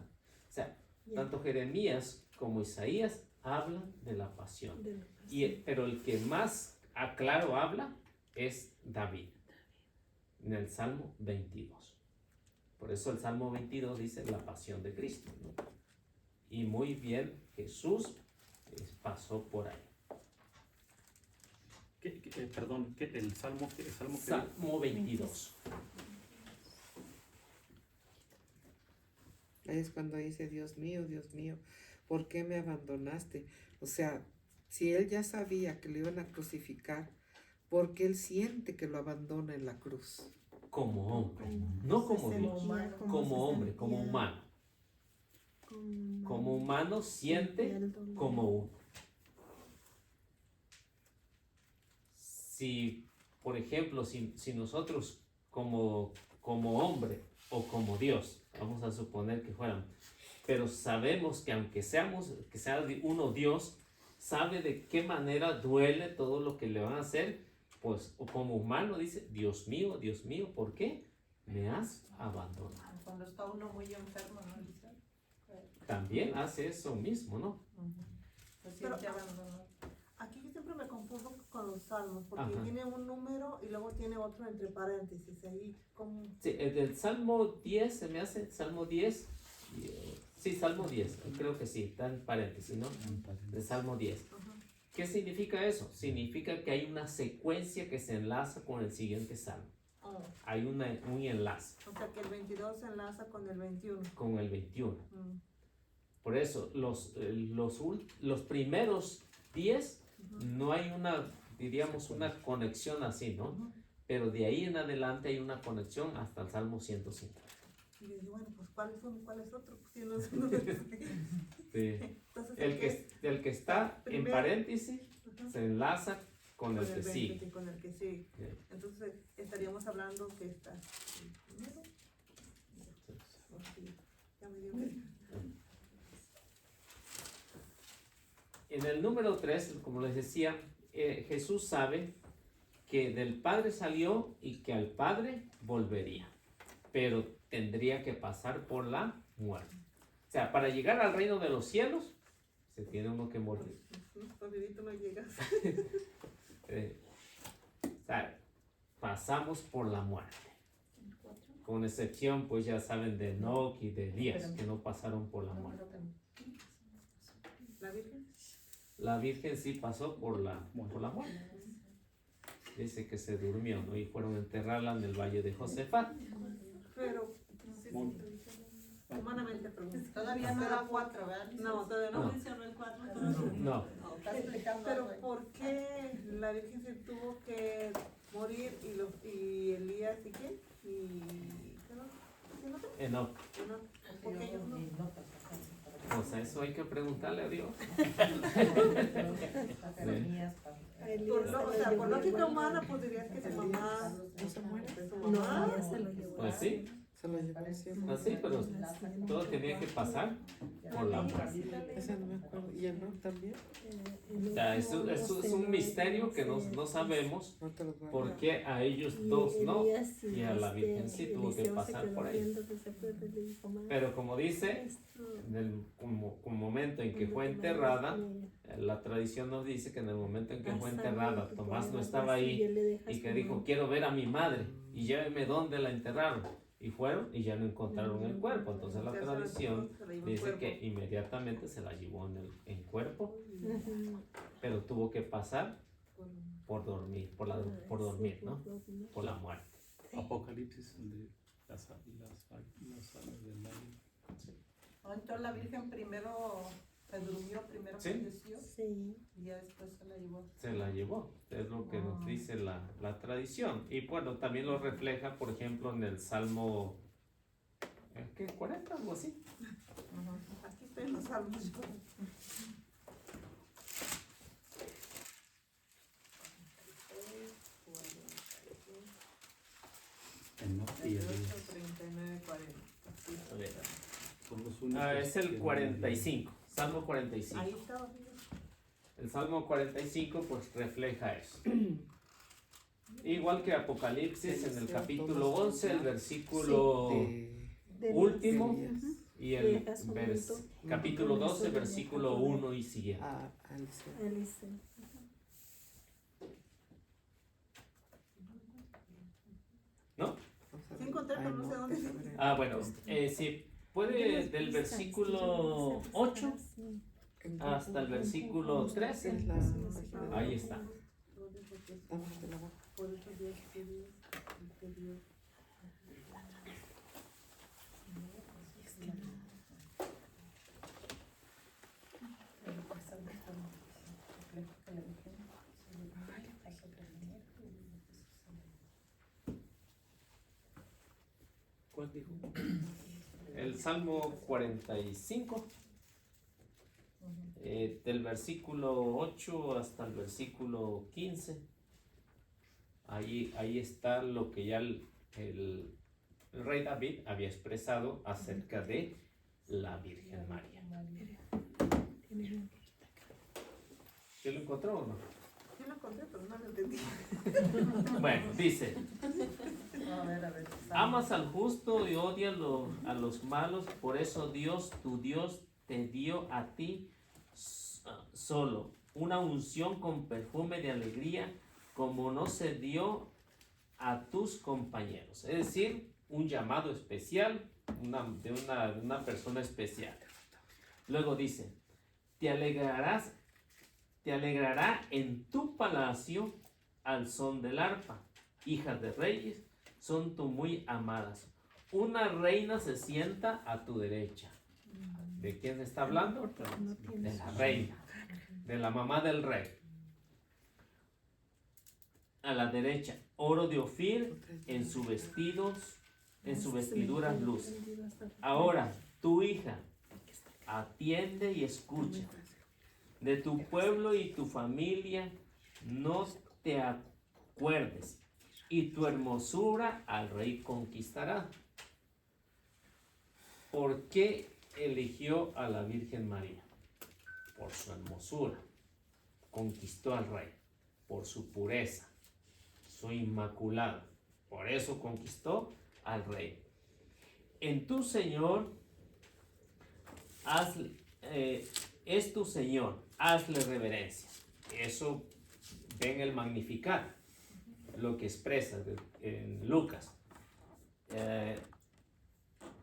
O sea, Ya, tanto Jeremías como Isaías hablan de la pasión. de lo que Pero el que más claro habla es David, en el Salmo 22. Por eso el Salmo 22 dice la pasión de Cristo, ¿no? Y muy bien, Jesús pasó por ahí. Perdón, el Salmo que Salmo 22. Ahí es cuando dice, Dios mío, ¿por qué me abandonaste? O sea, si él ya sabía que lo iban a crucificar, ¿por qué él siente que lo abandona en la cruz? Como hombre, no como Dios, sentía, cómo como se hombre, como sentía, humano. Como humano siente sentía el dolor. como uno. Si, por ejemplo, si nosotros como hombre o como Dios, vamos a suponer que fueran, pero sabemos que aunque sea uno Dios, sabe de qué manera duele todo lo que le van a hacer, pues o como humano dice, Dios mío, ¿por qué me has abandonado? Cuando está uno muy enfermo, ¿no? Dice, También hace eso mismo, ¿no? se Pero- siente abandonado. aquí siempre me confundo con los salmos, porque Ajá. tiene un número y luego tiene otro entre paréntesis, ahí como Sí, el del Salmo 10 se me hace, Salmo 10, sí, Salmo 10, creo que sí, está en paréntesis, ¿no? De Salmo 10. ¿Qué significa eso? Significa que hay una secuencia que se enlaza con el siguiente salmo. Hay un enlace o sea que el 22 se enlaza con el 21. con el 21. Mm. Por eso, los primeros 10 No hay una, diríamos, una conexión así, ¿no? Pero de ahí en adelante hay una conexión hasta el Salmo 150. Y yo dije, bueno, pues ¿cuáles son y cuáles otros? Pues, si no, no Sí. Entonces, El que está en primero- paréntesis Ajá. se enlaza con el que 20, sigue. sí, con el que sigue. Sí. Entonces estaríamos hablando que está primero. Ok, ya me dio que- En el número 3, como les decía, Jesús sabe que del Padre salió y que al Padre volvería, pero tendría que pasar por la muerte. O sea, para llegar al reino de los cielos, se tiene uno que morir. Rapidito no llegas. O sea, pasamos por la muerte. Con excepción, pues ya saben, de Enoch y de Elías, que no pasaron por la muerte. ¿La Virgen? La Virgen sí pasó por la muerte. Dice que se durmió, ¿no? Y fueron a enterrarla en el valle de Josafat. Pero, humanamente pregunto. Todavía no era 4, ¿verdad? No, todavía No. no. Mencionó el 4. No, Está explicando Pero algo. ¿por qué la Virgen se tuvo que morir y Elías y qué? Y ¿qué no? ¿Qué no? Enoch. ¿Qué no? ¿Por qué ellos no? O sea, eso hay que preguntarle a Dios. O sea, por lógica humana, pues dirías que su mamá ¿No se muere? es su mamá. ya se lo llevó. Pues sí, Se lo llevó al cielo. así, pero todo tenía que pasar por la muerte. Ese no me acuerdo. ¿Y el no también? O sea, eso es un misterio que no sabemos No te lo voy a por qué a ellos dos no y a la Virgen sí tuvo que pasar por ahí. Pero como dice, en el momento en que fue enterrada, la tradición nos dice que en el momento en que fue enterrada, Tomás no estaba ahí y que dijo, quiero ver a mi madre y lléveme donde la enterraron. Y fueron y ya no encontraron el cuerpo. Entonces la tradición dice que inmediatamente se la llevó en cuerpo, pero tuvo que pasar por dormir, por dormir, ¿no? Por la muerte. Apocalipsis, donde las alas del águila. Oh, entonces la Virgen primero se durmió, primero Sí. falleció Sí. y ya después se la llevó. Se la llevó, es lo que nos dice la tradición. Y bueno, también lo refleja, por ejemplo, en el Salmo, ¿qué? 40, algo así. Aquí estoy en los salmos. Enoch y Elías 39, 40. A ver. son los únicos. Es el que 45, Salmo 45. Ahí estaba. El Salmo 45 pues refleja eso. Igual que Apocalipsis en el capítulo 11, el versículo último y el capítulo 12, versículo 1 y siguiente. Eliseo. ¿No? Sí encontré, pero no sé dónde. Ah, bueno, si puede del versículo 8 hasta el versículo 13, ahí está. Por eso Dios quería que Dios. ¿Cuál dijo? El Salmo 45, del versículo 8 hasta el versículo 15. Ahí está lo que ya el rey David había expresado acerca de la Virgen María. ¿Sí lo encontró o no? Sí lo encontré, pero no lo entendí. Bueno, dice, A ver. amas al justo y odias a los malos, por eso Dios, tu Dios, te dio a ti solo una unción con perfume de alegría, como no se dio a tus compañeros. Es decir, un llamado especial de una persona especial. Luego dice, te alegrará en tu palacio al son del arpa. Hijas de reyes son tú muy amadas. Una reina se sienta a tu derecha. ¿De quién se está hablando? De la reina, de la mamá del rey. a la derecha, oro de Ofir en sus vestiduras luce. Ahora, tu hija, atiende y escucha. De tu pueblo y tu familia no te acuerdes, y tu hermosura al rey conquistará. ¿Por qué eligió a la Virgen María? Por su hermosura. Conquistó al rey. Por su pureza. Su inmaculada. Por eso conquistó al rey. En tu Señor, es tu Señor, hazle reverencia. Eso ven el Magnificat, lo que expresa en Lucas.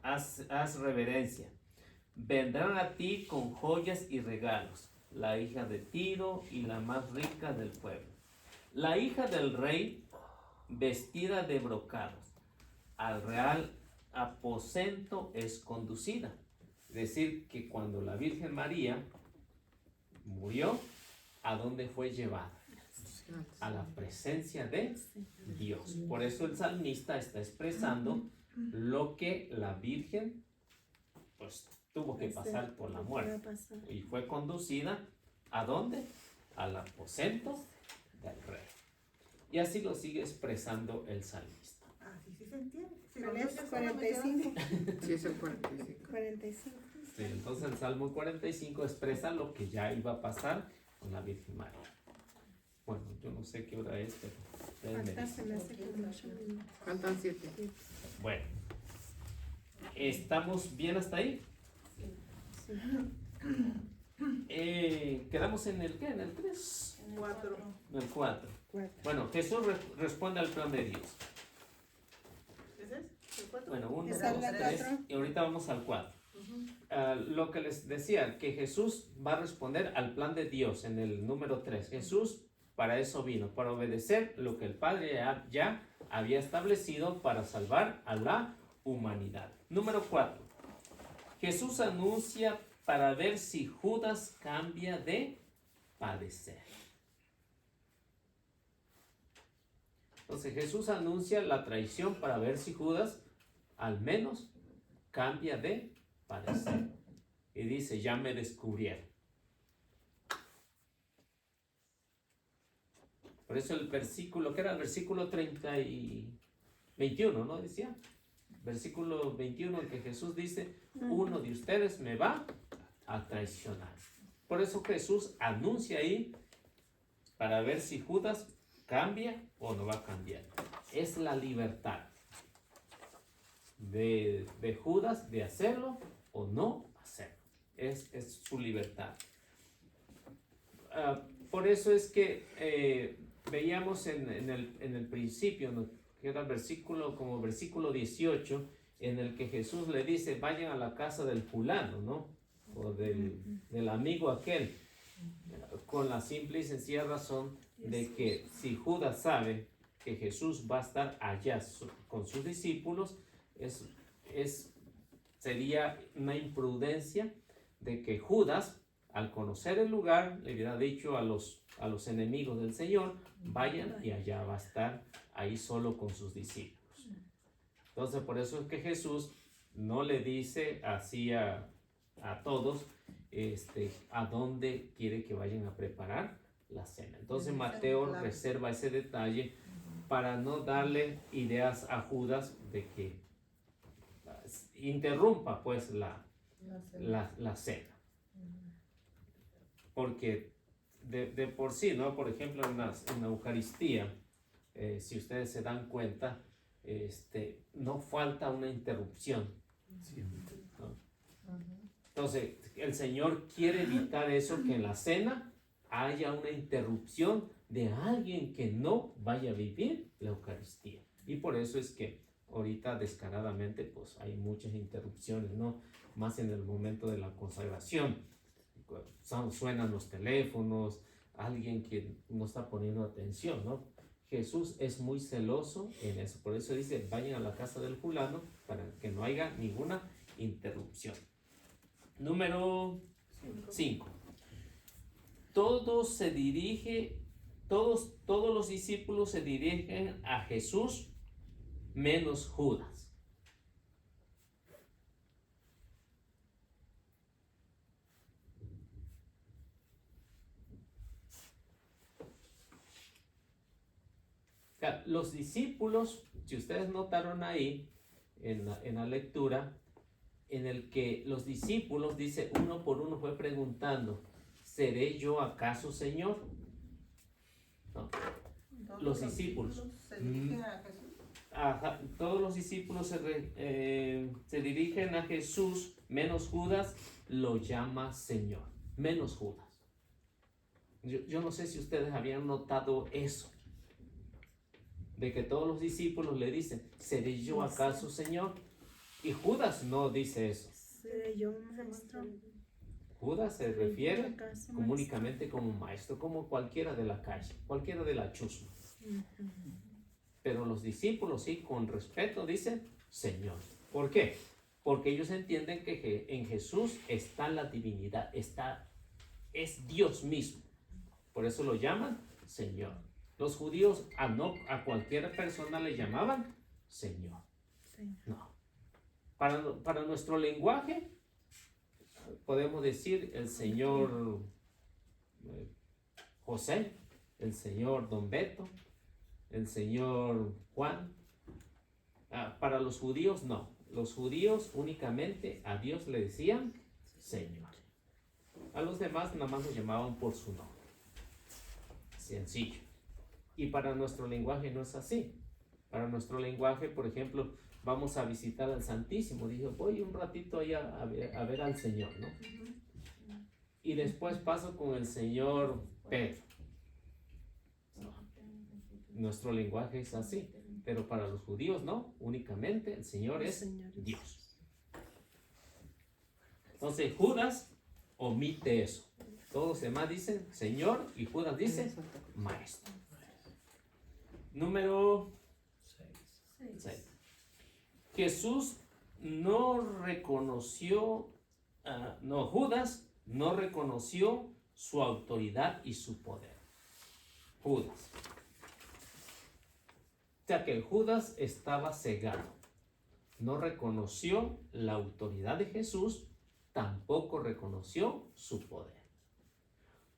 Haz reverencia. Vendrán a ti con joyas y regalos, la hija de Tiro y la más rica del pueblo. La hija del rey, vestida de brocados, al real aposento es conducida. Es decir, que cuando la Virgen María murió, ¿a dónde fue llevada? A la presencia de Dios. Por eso el salmista está expresando lo que la Virgen pues tuvo que pasar por la muerte. Y fue conducida ¿a dónde? Al aposento del rey. Y así lo sigue expresando el salmista. Así sí se entiende. Si ¿Cuál los es? dos ya son 45. Sí, es el 45. 45. Sí, entonces el Salmo 45 expresa lo que ya iba a pasar con la Virgen María. Bueno, yo no sé qué hora es, pero ustedes me Falta, dicen. se me hace como 8 minutos. Faltan 7. Bueno, ¿estamos bien hasta ahí? Quedamos en el ¿qué? ¿En el 3? 4. En el 4. 4. Bueno, Jesús responde al plan de Dios. ¿Ese es? ¿El 4? Bueno, 1, Esa 2, es la 3 cuatro. y ahorita vamos al 4. Lo que les decía, que Jesús va a responder al plan de Dios en el número 3. Jesús para eso vino, para obedecer lo que el Padre ya había establecido para salvar a la humanidad. Número 4. Jesús anuncia para ver si Judas cambia de padecer. Entonces Jesús anuncia la traición para ver si Judas al menos cambia de padecer. Y dice, ya me descubrieron. Por eso el versículo, que era el versículo 30 y 21, ¿no? Decía. Versículo 21, en que Jesús dice, uno de ustedes me va a traicionar. Por eso Jesús anuncia ahí para ver si Judas cambia o no va a cambiar. Es la libertad de Judas de hacerlo o no hacerlo. Es su libertad. Por eso es que veíamos en el principio, ¿no? Que era como versículo 18, en el que Jesús le dice, vayan a la casa del fulano, ¿no? O del amigo aquel, con la simple y sencilla razón de que si Judas sabe que Jesús va a estar allá con sus discípulos, sería una imprudencia de que Judas, al conocer el lugar, le hubiera dicho a los enemigos del Señor, vayan y allá va a estar ahí solo con sus discípulos. Entonces por eso es que Jesús no le dice así a todos a dónde quiere que vayan a preparar la cena. Entonces Mateo reserva ese detalle para no darle ideas a Judas de que interrumpa pues la cena. Porque de por sí, ¿no? Por ejemplo, en la Eucaristía, si ustedes se dan cuenta, no falta una interrupción, ¿no? Entonces, el Señor quiere evitar eso, que en la cena haya una interrupción de alguien que no vaya a vivir la Eucaristía. Y por eso es que ahorita descaradamente pues hay muchas interrupciones, ¿no? Más en el momento de la consagración. Suenan los teléfonos, alguien que no está poniendo atención, ¿no? Jesús es muy celoso en eso, por eso dice, vayan a la casa del fulano para que no haya ninguna interrupción. Número 5. Todo se dirige todos los discípulos se dirigen a Jesús menos Judas. Los discípulos, si ustedes notaron ahí en la lectura, en el que los discípulos, dice, uno por uno fue preguntando, ¿seré yo acaso Señor? No. Los discípulos se dirigen a Jesús. Ajá, todos los discípulos se dirigen a Jesús, menos Judas lo llama Señor, menos Judas. Yo no sé si ustedes habían notado eso, de que todos los discípulos le dicen, ¿seré yo acaso Señor? Y Judas no dice eso. ¿Seré yo maestro? Judas se ¿Seré yo refiere acaso únicamente como maestro, como cualquiera de la calle, cualquiera de la chusma. Pero los discípulos sí, con respeto dicen Señor. ¿Por qué? Porque ellos entienden que en Jesús está la divinidad, es Dios mismo. Por eso lo llaman Señor. Los judíos a cualquier persona le llamaban Señor. No. Para nuestro lenguaje podemos decir el Señor José, el Señor Don Beto, el Señor Juan. Para los judíos no. Los judíos únicamente a Dios le decían Señor. A los demás nada más lo llamaban por su nombre. Sencillo. Y para nuestro lenguaje no es así. Para nuestro lenguaje, por ejemplo, vamos a visitar al Santísimo. Dije, voy un ratito ahí a ver al Señor, ¿no? Y después paso con el Señor Pedro. No. Nuestro lenguaje es así. Pero para los judíos no. Únicamente el Señor es Dios. Entonces Judas omite eso. Todos los demás dicen Señor y Judas dice Maestro. Número 6. Jesús no reconoció, Judas no reconoció su autoridad y su poder. Judas. O sea que Judas estaba cegado. No reconoció la autoridad de Jesús, tampoco reconoció su poder.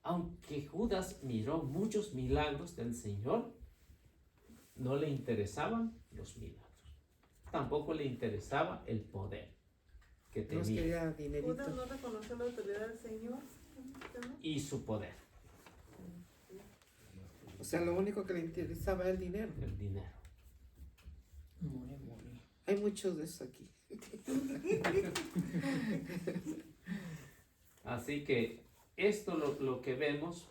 Aunque Judas miró muchos milagros del Señor, no le interesaban los milagros. Tampoco le interesaba el poder que tenía. quería dinerito. Judas no reconoció la autoridad del Señor. ¿No? Y su poder, O sea, lo único que le interesaba era el dinero. el dinero. Hay muchos de eso aquí. Así que esto lo que vemos,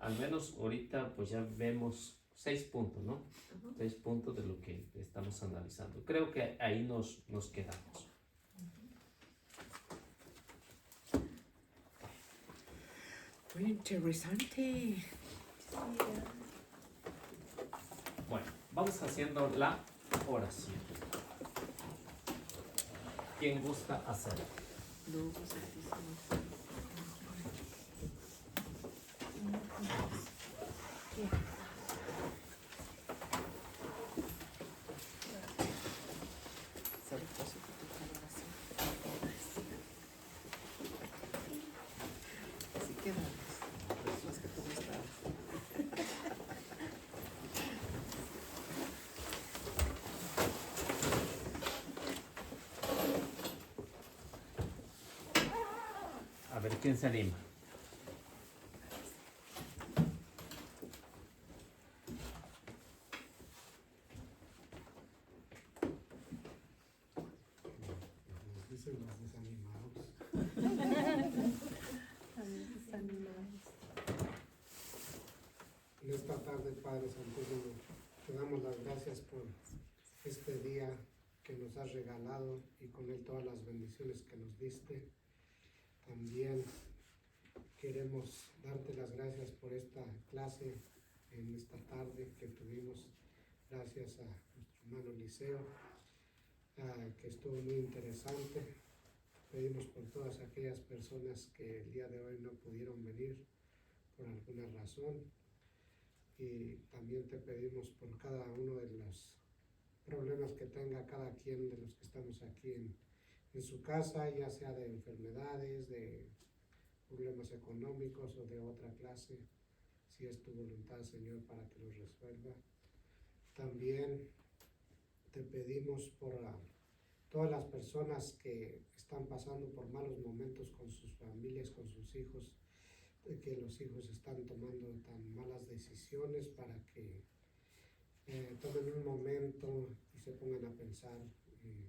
al menos ahorita pues ya vemos 6 puntos, ¿no? 6 puntos de lo que estamos analizando. Creo que ahí nos quedamos. Muy interesante. Bueno, vamos haciendo la oración. ¿Quién gusta hacerlo? No, santísimo. Así quedan las que tú me estabas. A ver, ¿quién se anima? Dicen los desanimados. En esta tarde, Padre Santísimo, te damos las gracias por este día que nos has regalado y con él todas las bendiciones que nos diste. También queremos darte las gracias por esta clase en esta tarde que tuvimos, gracias a nuestro hermano Liceo, que estuvo muy interesante. Pedimos por todas aquellas personas que el día de hoy no pudieron venir por alguna razón. y también te pedimos por cada uno de los problemas que tenga cada quien de los que estamos aquí en su casa, ya sea de enfermedades, de problemas económicos o de otra clase, si es tu voluntad, Señor, para que los resuelva. También te pedimos por todas las personas que están pasando por malos momentos con sus familias, con sus hijos, que los hijos están tomando tan malas decisiones, para que tomen un momento y se pongan a pensar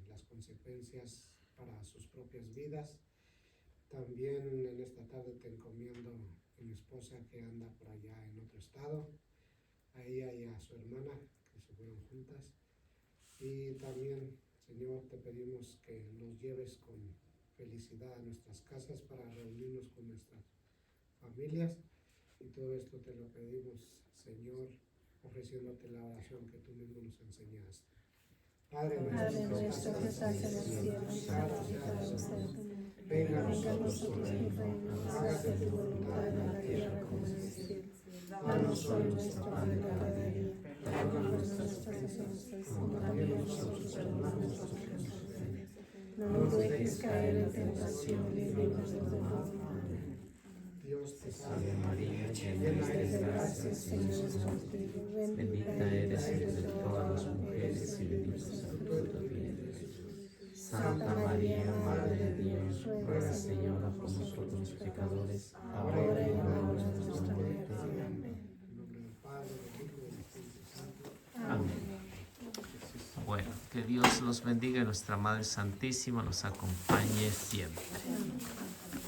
las consecuencias para sus propias vidas. También en esta tarde te encomiendo a mi esposa que anda por allá en otro estado, a ella y a su hermana que se fueron juntas. Y también, Señor, te pedimos que nos lleves con felicidad a nuestras casas para reunirnos con nuestras familias. Y todo esto te lo pedimos, Señor, ofreciéndote la oración que tú mismo nos enseñaste. Padre nuestro que estás en el cielo, santificado sea tu nombre. Venga a nosotros tu reino, hágase tu voluntad en la tierra como en el cielo. Danos hoy nuestro pan de cada día, perdónanos nuestras ofensas, como también nosotros perdonamos a los que nos ofenden. No nos dejes caer en tentación y líbranos del mal. Dios te salve María, llena eres de gracia, el Señor es contigo, Bendita eres entre todas las mujeres y bendito es el fruto de tu vientre, Jesús. Santa María, Madre de Dios, ruega, Señora, por nosotros los pecadores, ahora y en la hora de nuestra muerte. Amén. En nombre del Padre, del Hijo y del Espíritu Santo. Amén. Bueno, que Dios los bendiga y nuestra Madre Santísima nos acompañe siempre.